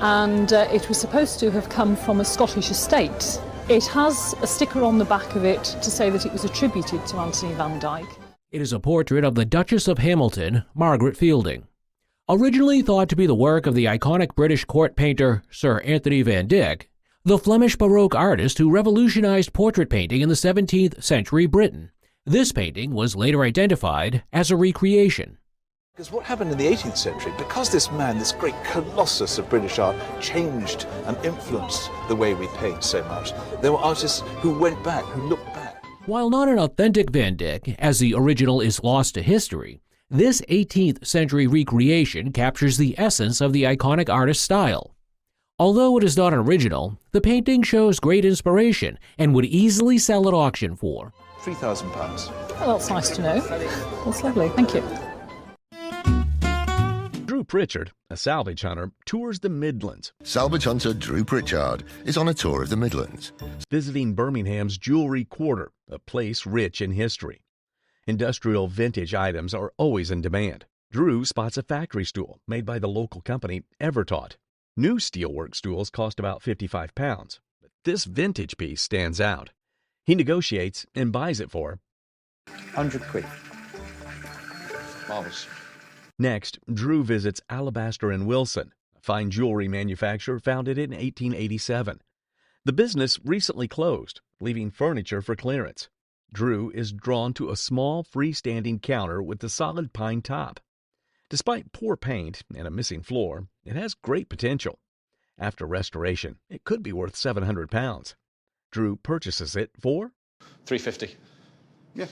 and it was supposed to have come from a Scottish estate. It has a sticker on the back of it to say that it was attributed to Anthony van Dyck. It is a portrait of the Duchess of Hamilton, Margaret Fielding. Originally thought to be the work of the iconic British court painter Sir Anthony van Dyck, the Flemish Baroque artist who revolutionized portrait painting in the 17th century Britain, this painting was later identified as a recreation. Because what happened in the 18th century, because this man, this great colossus of British art, changed and influenced the way we paint so much, there were artists who went back, who looked back. While not an authentic Van Dyck, as the original is lost to history, this 18th century recreation captures the essence of the iconic artist's style. Although it is not an original, the painting shows great inspiration and would easily sell at auction for £3,000. Well, that's nice to know. That's lovely. Thank you. Drew Pritchard, a salvage hunter, tours the Midlands. Salvage hunter Drew Pritchard is on a tour of the Midlands, visiting Birmingham's Jewellery Quarter, a place rich in history. Industrial vintage items are always in demand. Drew spots a factory stool made by the local company Evertaut. New steelwork stools cost about £55, but this vintage piece stands out. He negotiates and buys it for £100. Marvellous. Next, Drew visits Alabaster & Wilson, a fine jewelry manufacturer founded in 1887. The business recently closed, leaving furniture for clearance. Drew is drawn to a small freestanding counter with a solid pine top. Despite poor paint and a missing floor, it has great potential. After restoration, it could be worth £700. Drew purchases it for £350. Yeah.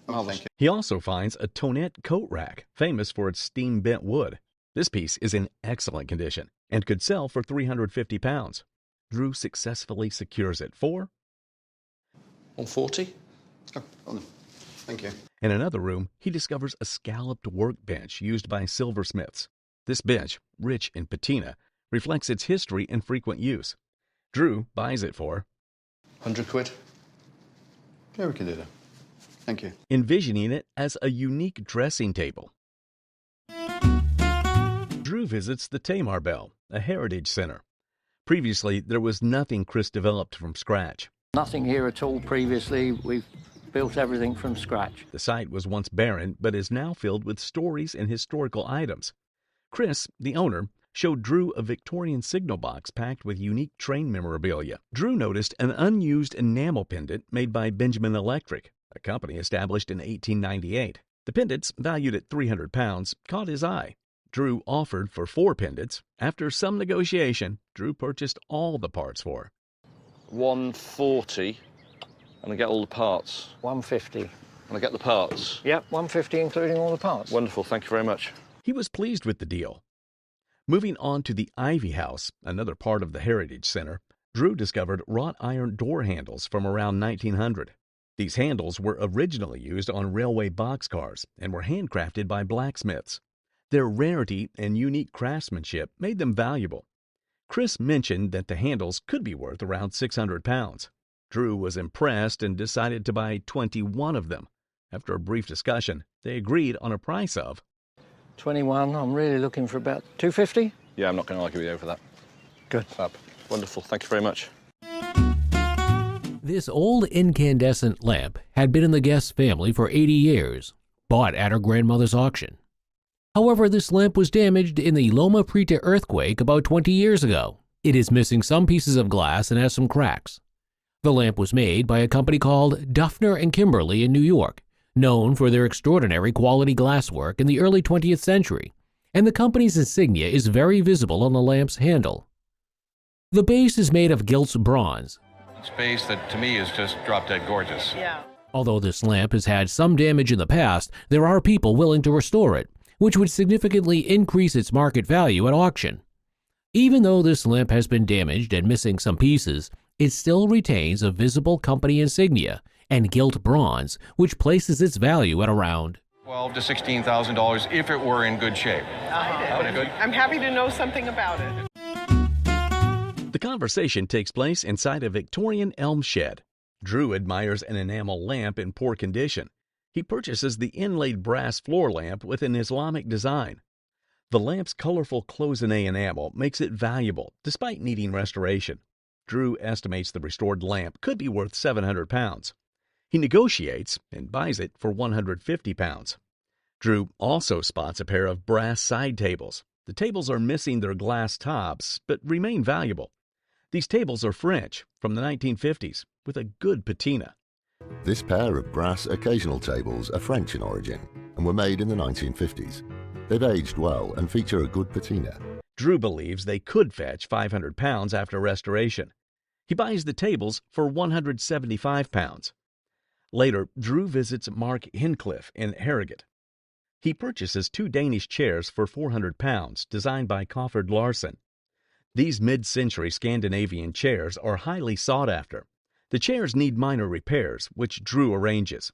Marvellous. He also finds a tonette coat rack, famous for its steam-bent wood. This piece is in excellent condition and could sell for £350. Drew successfully secures it for £140. Oh, thank you. In another room, he discovers a scalloped workbench used by silversmiths. This bench, rich in patina, reflects its history and frequent use. Drew buys it for £100. Yeah, we can do that. Thank you. Envisioning it as a unique dressing table. Drew visits the Tamar Bell, a heritage center. Previously, there was nothing Chris developed from scratch. Nothing here at all previously. We've built everything from scratch. The site was once barren, but is now filled with stories and historical items. Chris, the owner, showed Drew a Victorian signal box packed with unique train memorabilia. Drew noticed an unused enamel pendant made by Benjamin Electric, a company established in 1898. The pendants, valued at £300, caught his eye. Drew offered for 4 pendants. After some negotiation, Drew purchased all the parts for £140, and I get all the parts. £150. And I get the parts. Yep, £150 including all the parts. Wonderful, thank you very much. He was pleased with the deal. Moving on to the Ivy House, another part of the Heritage Center, Drew discovered wrought iron door handles from around 1900. These handles were originally used on railway boxcars and were handcrafted by blacksmiths. Their rarity and unique craftsmanship made them valuable. Chris mentioned that the handles could be worth around £600. Drew was impressed and decided to buy 21 of them. After a brief discussion, they agreed on a price of 21. I'm really looking for about £250. Yeah, I'm not going to argue with you over that. Good. Fab. Wonderful, thank you very much. This old incandescent lamp had been in the guest's family for 80 years, bought at her grandmother's auction. However, this lamp was damaged in the Loma Prieta earthquake about 20 years ago. It is missing some pieces of glass and has some cracks. The lamp was made by a company called Duffner and Kimberly in New York, known for their extraordinary quality glasswork in the early 20th century, and the company's insignia is very visible on the lamp's handle. The base is made of gilt bronze. It's base that to me is just drop-dead gorgeous. Yeah. Although this lamp has had some damage in the past, there are people willing to restore it, which would significantly increase its market value at auction. Even though this lamp has been damaged and missing some pieces, it still retains a visible company insignia and gilt bronze, which places its value at around $12,000 to $16,000 if it were in good shape. I'm happy to know something about it. The conversation takes place inside a Victorian elm shed. Drew admires an enamel lamp in poor condition. He purchases the inlaid brass floor lamp with an Islamic design. The lamp's colorful cloisonné enamel makes it valuable despite needing restoration. Drew estimates the restored lamp could be worth £700. He negotiates and buys it for £150. Drew also spots a pair of brass side tables. The tables are missing their glass tops, but remain valuable. These tables are French, from the 1950s, with a good patina. This pair of brass occasional tables are French in origin and were made in the 1950s. They've aged well and feature a good patina. Drew believes they could fetch £500 after restoration. He buys the tables for £175. Later, Drew visits Mark Hincliffe in Harrogate. He purchases 2 Danish chairs for £400, designed by Crawford Larson. These mid-century Scandinavian chairs are highly sought after. The chairs need minor repairs, which Drew arranges.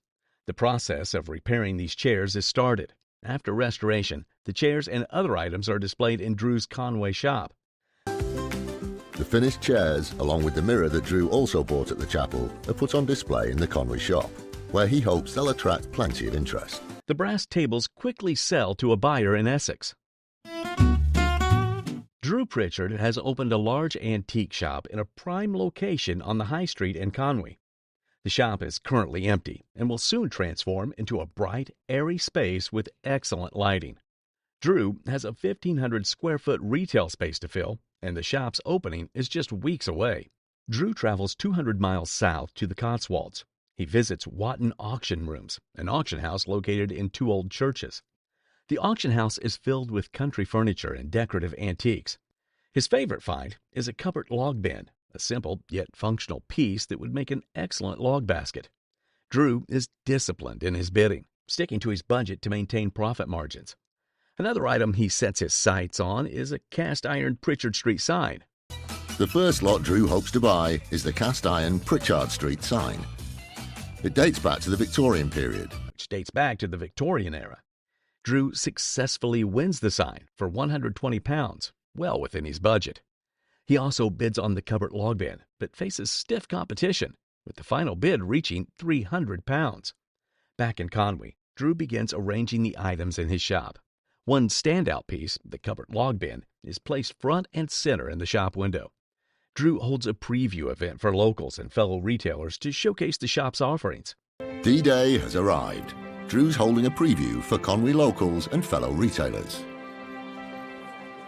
The process of repairing these chairs is started. After restoration, the chairs and other items are displayed in Drew's Conway shop. The finished chairs, along with the mirror that Drew also bought at the chapel, are put on display in the Conway shop, where he hopes they'll attract plenty of interest. The brass tables quickly sell to a buyer in Essex. Drew Pritchard has opened a large antique shop in a prime location on the High Street in Conway. The shop is currently empty and will soon transform into a bright, airy space with excellent lighting. Drew has a 1,500 square foot retail space to fill, and the shop's opening is just weeks away. Drew travels 200 miles south to the Cotswolds. He visits Watton Auction Rooms, an auction house located in two old churches. The auction house is filled with country furniture and decorative antiques. His favorite find is a cupboard log bin, a simple yet functional piece that would make an excellent log basket. Drew is disciplined in his bidding, sticking to his budget to maintain profit margins. Another item he sets his sights on is a cast-iron Pritchard Street sign. The first lot Drew hopes to buy is the cast-iron Pritchard Street sign. It dates back to the Victorian period. Which dates back to the Victorian era. Drew successfully wins the sign for £120, well within his budget. He also bids on the cupboard log bin, but faces stiff competition, with the final bid reaching £300. Back in Conway, Drew begins arranging the items in his shop. One standout piece, the cupboard log bin, is placed front and center in the shop window. Drew holds a preview event for locals and fellow retailers to showcase the shop's offerings. D-Day has arrived. Drew's holding a preview for Conway locals and fellow retailers.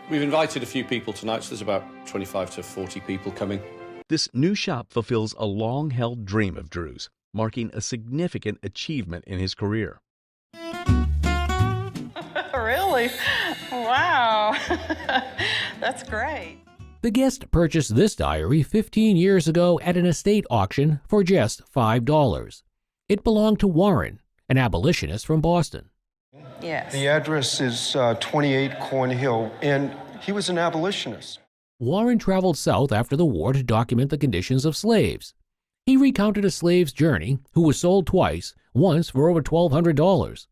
We've invited a few people tonight, so there's about 25 to 40 people coming. This new shop fulfills a long-held dream of Drew's, marking a significant achievement in his career. Really? Wow. That's great. The guest purchased this diary 15 years ago at an estate auction for just $5. It belonged to Warren, an abolitionist from Boston. Yes. The address is 28 Cornhill, and he was an abolitionist. Warren traveled south after the war to document the conditions of slaves. He recounted a slave's journey who was sold twice, once for over $1,200.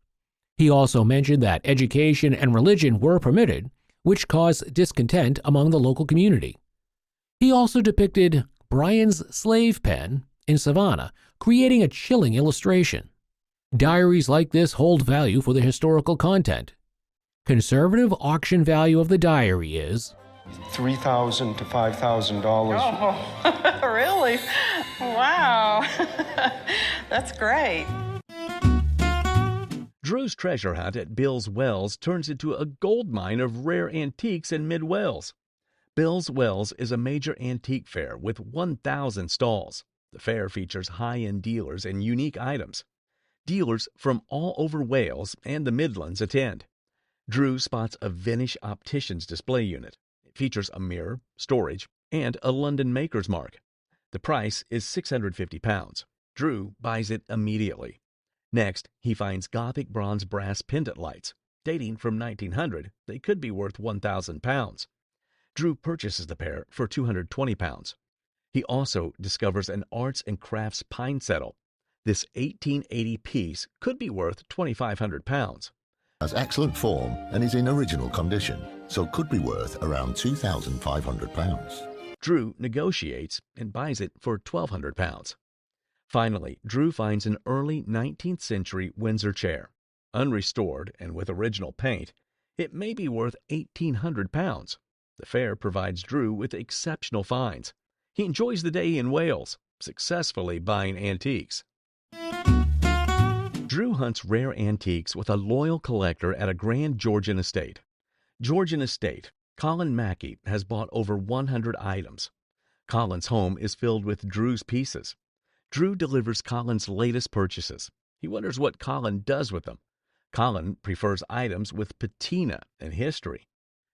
He also mentioned that education and religion were permitted, which caused discontent among the local community. He also depicted Brian's slave pen in Savannah, creating a chilling illustration. Diaries like this hold value for the historical content. Conservative auction value of the diary is $3,000 to $5,000. Oh, really? Wow. That's great. Drew's treasure hunt at Bill's Wells turns into a gold mine of rare antiques in mid-Wales. Bill's Wells is a major antique fair with 1,000 stalls. The fair features high-end dealers and unique items. Dealers from all over Wales and the Midlands attend. Drew spots a Vinnish optician's display unit. It features a mirror, storage, and a London maker's mark. The price is £650. Drew buys it immediately. Next, he finds Gothic bronze brass pendant lights. Dating from 1900, they could be worth £1,000. Drew purchases the pair for £220. He also discovers an arts and crafts pine settle. This 1880 piece could be worth £2,500. Has excellent form and is in original condition, so could be worth around £2,500. Drew negotiates and buys it for £1,200. Finally, Drew finds an early 19th century Windsor chair. Unrestored and with original paint, it may be worth £1,800. The fair provides Drew with exceptional finds. He enjoys the day in Wales, successfully buying antiques. Drew hunts rare antiques with a loyal collector at a grand Georgian estate. Georgian estate, Colin Mackey has bought over 100 items. Colin's home is filled with Drew's pieces. Drew delivers Colin's latest purchases. He wonders what Colin does with them. Colin prefers items with patina and history.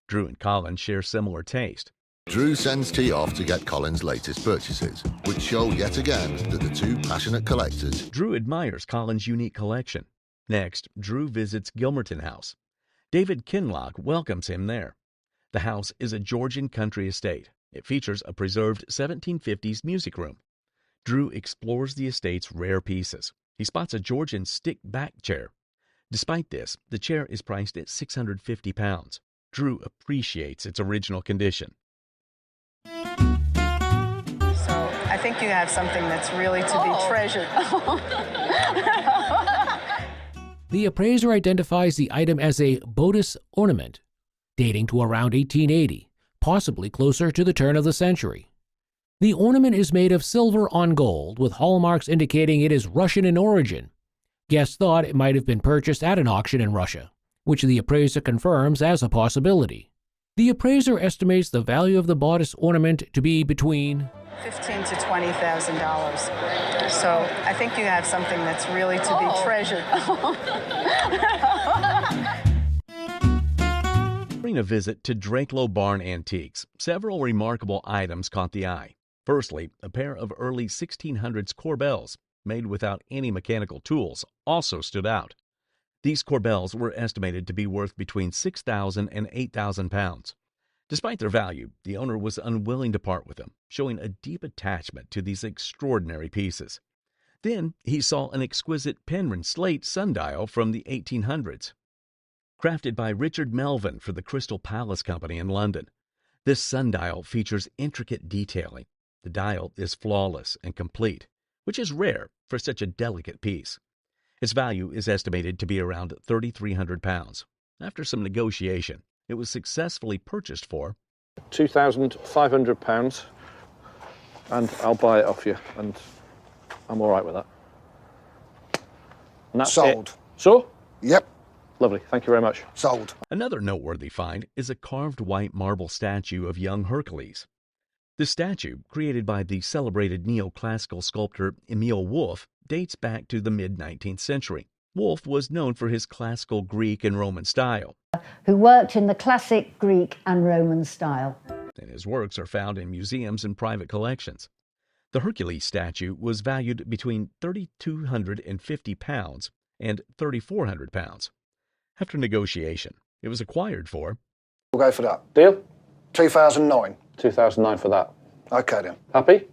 Drew and Colin share similar taste. Drew sends T off to get Colin's latest purchases, which show yet again that the two passionate collectors. Drew admires Colin's unique collection. Next, Drew visits Gilmerton House. David Kinloch welcomes him there. The house is a Georgian country estate. It features a preserved 1750s music room. Drew explores the estate's rare pieces. He spots a Georgian stick-back chair. Despite this, the chair is priced at £650. Drew appreciates its original condition. So I think you have something that's really to be treasured. The appraiser identifies the item as a bodice ornament, dating to around 1880, possibly closer to the turn of the century. The ornament is made of silver on gold, with hallmarks indicating it is Russian in origin. Guests thought it might have been purchased at an auction in Russia, which the appraiser confirms as a possibility. The appraiser estimates the value of the bodice ornament to be between $15,000 to $20,000. So I think you have something that's really to be treasured. During a visit to Drakelow Barn Antiques, several remarkable items caught the eye. Firstly, a pair of early 1600s corbels, made without any mechanical tools, also stood out. These corbels were estimated to be worth between £6,000 and £8,000. Despite their value, the owner was unwilling to part with them, showing a deep attachment to these extraordinary pieces. Then he saw an exquisite Penryn slate sundial from the 1800s. Crafted by Richard Melvin for the Crystal Palace Company in London, this sundial features intricate detailing. The dial is flawless and complete, which is rare for such a delicate piece. Its value is estimated to be around £3,300. After some negotiation, it was successfully purchased for £2,500, and I'll buy it off you, and I'm all right with that. And that's sold. It. So? Yep. Lovely, thank you very much. Sold. Another noteworthy find is a carved white marble statue of young Hercules. The statue, created by the celebrated neoclassical sculptor Emil Wolff, dates back to the mid-19th century. Wolff was known for his classical Greek and Roman style, who worked in the classic Greek and Roman style. And his works are found in museums and private collections. The Hercules statue was valued between £3,250 and £3,400. After negotiation, it was acquired for... We'll go for that. Deal? 2009. 2009 for that. Okay then. Happy?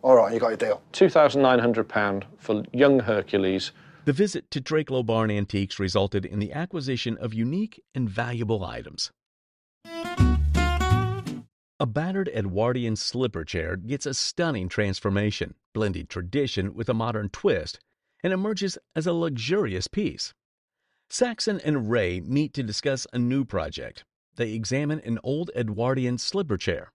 All right, you got your deal. £2,900 for young Hercules. The visit to Drakelow Barn Antiques resulted in the acquisition of unique and valuable items. A battered Edwardian slipper chair gets a stunning transformation, blending tradition with a modern twist, and emerges as a luxurious piece. Saxon and Ray meet to discuss a new project. They examine an old Edwardian slipper chair.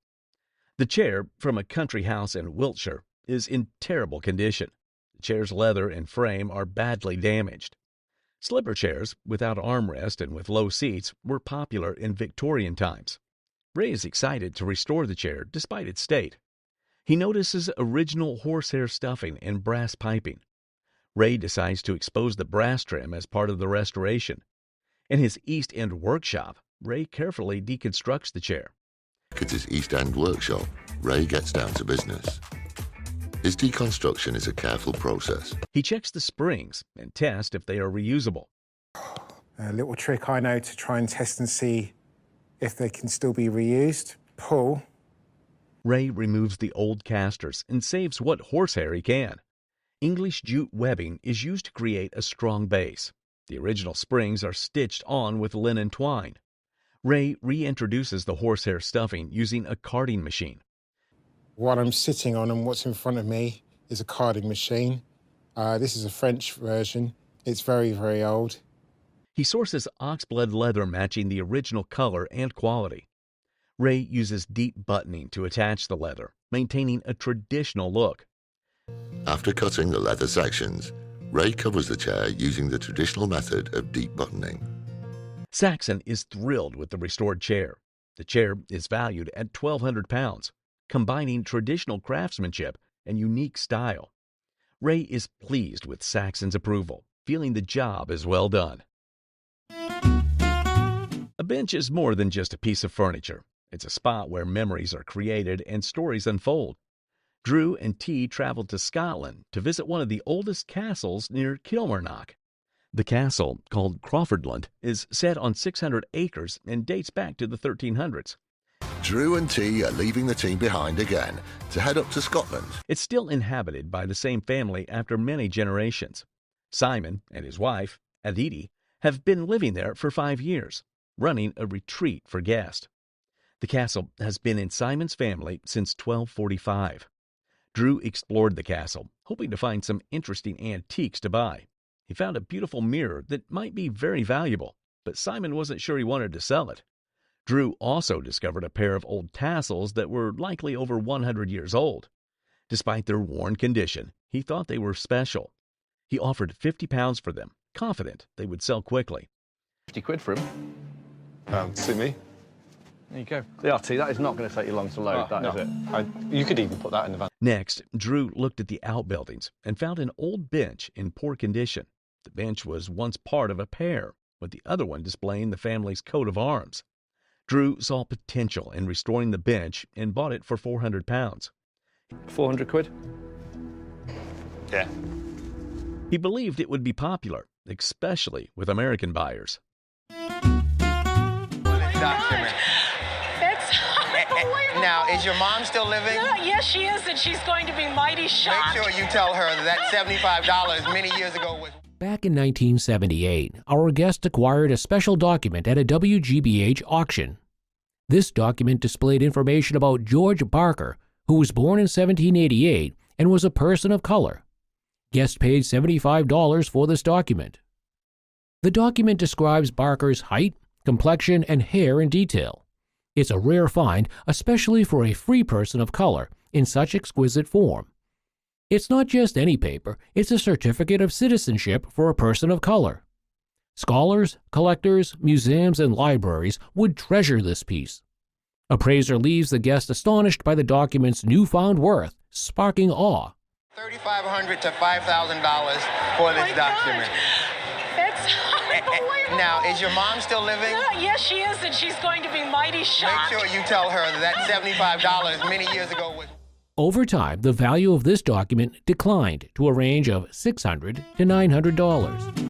The chair, from a country house in Wiltshire, is in terrible condition. The chair's leather and frame are badly damaged. Slipper chairs, without armrest and with low seats, were popular in Victorian times. Ray is excited to restore the chair despite its state. He notices original horsehair stuffing and brass piping. Ray decides to expose the brass trim as part of the restoration. In his East End workshop, Ray carefully deconstructs the chair. At his East End workshop, Ray gets down to business. His deconstruction is a careful process. He checks the springs and tests if they are reusable. A little trick I know to try and test and see if they can still be reused. Pull. Ray removes the old casters and saves what horsehair he can. English jute webbing is used to create a strong base. The original springs are stitched on with linen twine. Ray reintroduces the horsehair stuffing using a carding machine. What I'm sitting on and what's in front of me is a carding machine. This is a French version. It's very, very old. He sources oxblood leather matching the original color and quality. Ray uses deep buttoning to attach the leather, maintaining a traditional look. After cutting the leather sections, Ray covers the chair using the traditional method of deep buttoning. Saxon is thrilled with the restored chair. The chair is valued at £1,200, combining traditional craftsmanship and unique style. Ray is pleased with Saxon's approval, feeling the job is well done. A bench is more than just a piece of furniture. It's a spot where memories are created and stories unfold. Drew and T traveled to Scotland to visit one of the oldest castles near Kilmarnock. The castle, called Crawfordland, is set on 600 acres and dates back to the 1300s. Drew and T are leaving the team behind again to head up to Scotland. It's still inhabited by the same family after many generations. Simon and his wife, Aditi, have been living there for 5 years, running a retreat for guests. The castle has been in Simon's family since 1245. Drew explored the castle, hoping to find some interesting antiques to buy. He found a beautiful mirror that might be very valuable, but Simon wasn't sure he wanted to sell it. Drew also discovered a pair of old tassels that were likely over 100 years old. Despite their worn condition, he thought they were special. He offered £50 for them, confident they would sell quickly. 50 quid for him. See me? There you go. The RT, that is not going to take you long to load, no. is it? You could even put that in the van. Next, Drew looked at the outbuildings and found an old bench in poor condition. The bench was once part of a pair, with the other one displaying the family's coat of arms. Drew saw potential in restoring the bench and bought it for £400. 400 quid? Yeah. He believed it would be popular, especially with American buyers. Document. Now, is your mom still living? Yes, she is, and she's going to be mighty shocked. Make sure you tell her that $75 many years ago was... Back in 1978, our guest acquired a special document at a WGBH auction. This document displayed information about George Barker, who was born in 1788 and was a person of color. Guest paid $75 for this document. The document describes Barker's height, complexion, and hair in detail. It's a rare find, especially for a free person of color, in such exquisite form. It's not just any paper, it's a certificate of citizenship for a person of color. Scholars, collectors, museums, and libraries would treasure this piece. Appraiser leaves the guest astonished by the document's newfound worth, sparking awe. $3,500 to $5,000 for this document. That's unbelievable. Now, is your mom still living? Yes, she is, and she's going to be mighty shocked. Make sure you tell her that $75 many years ago was... Over time, the value of this document declined to a range of $600 to $900.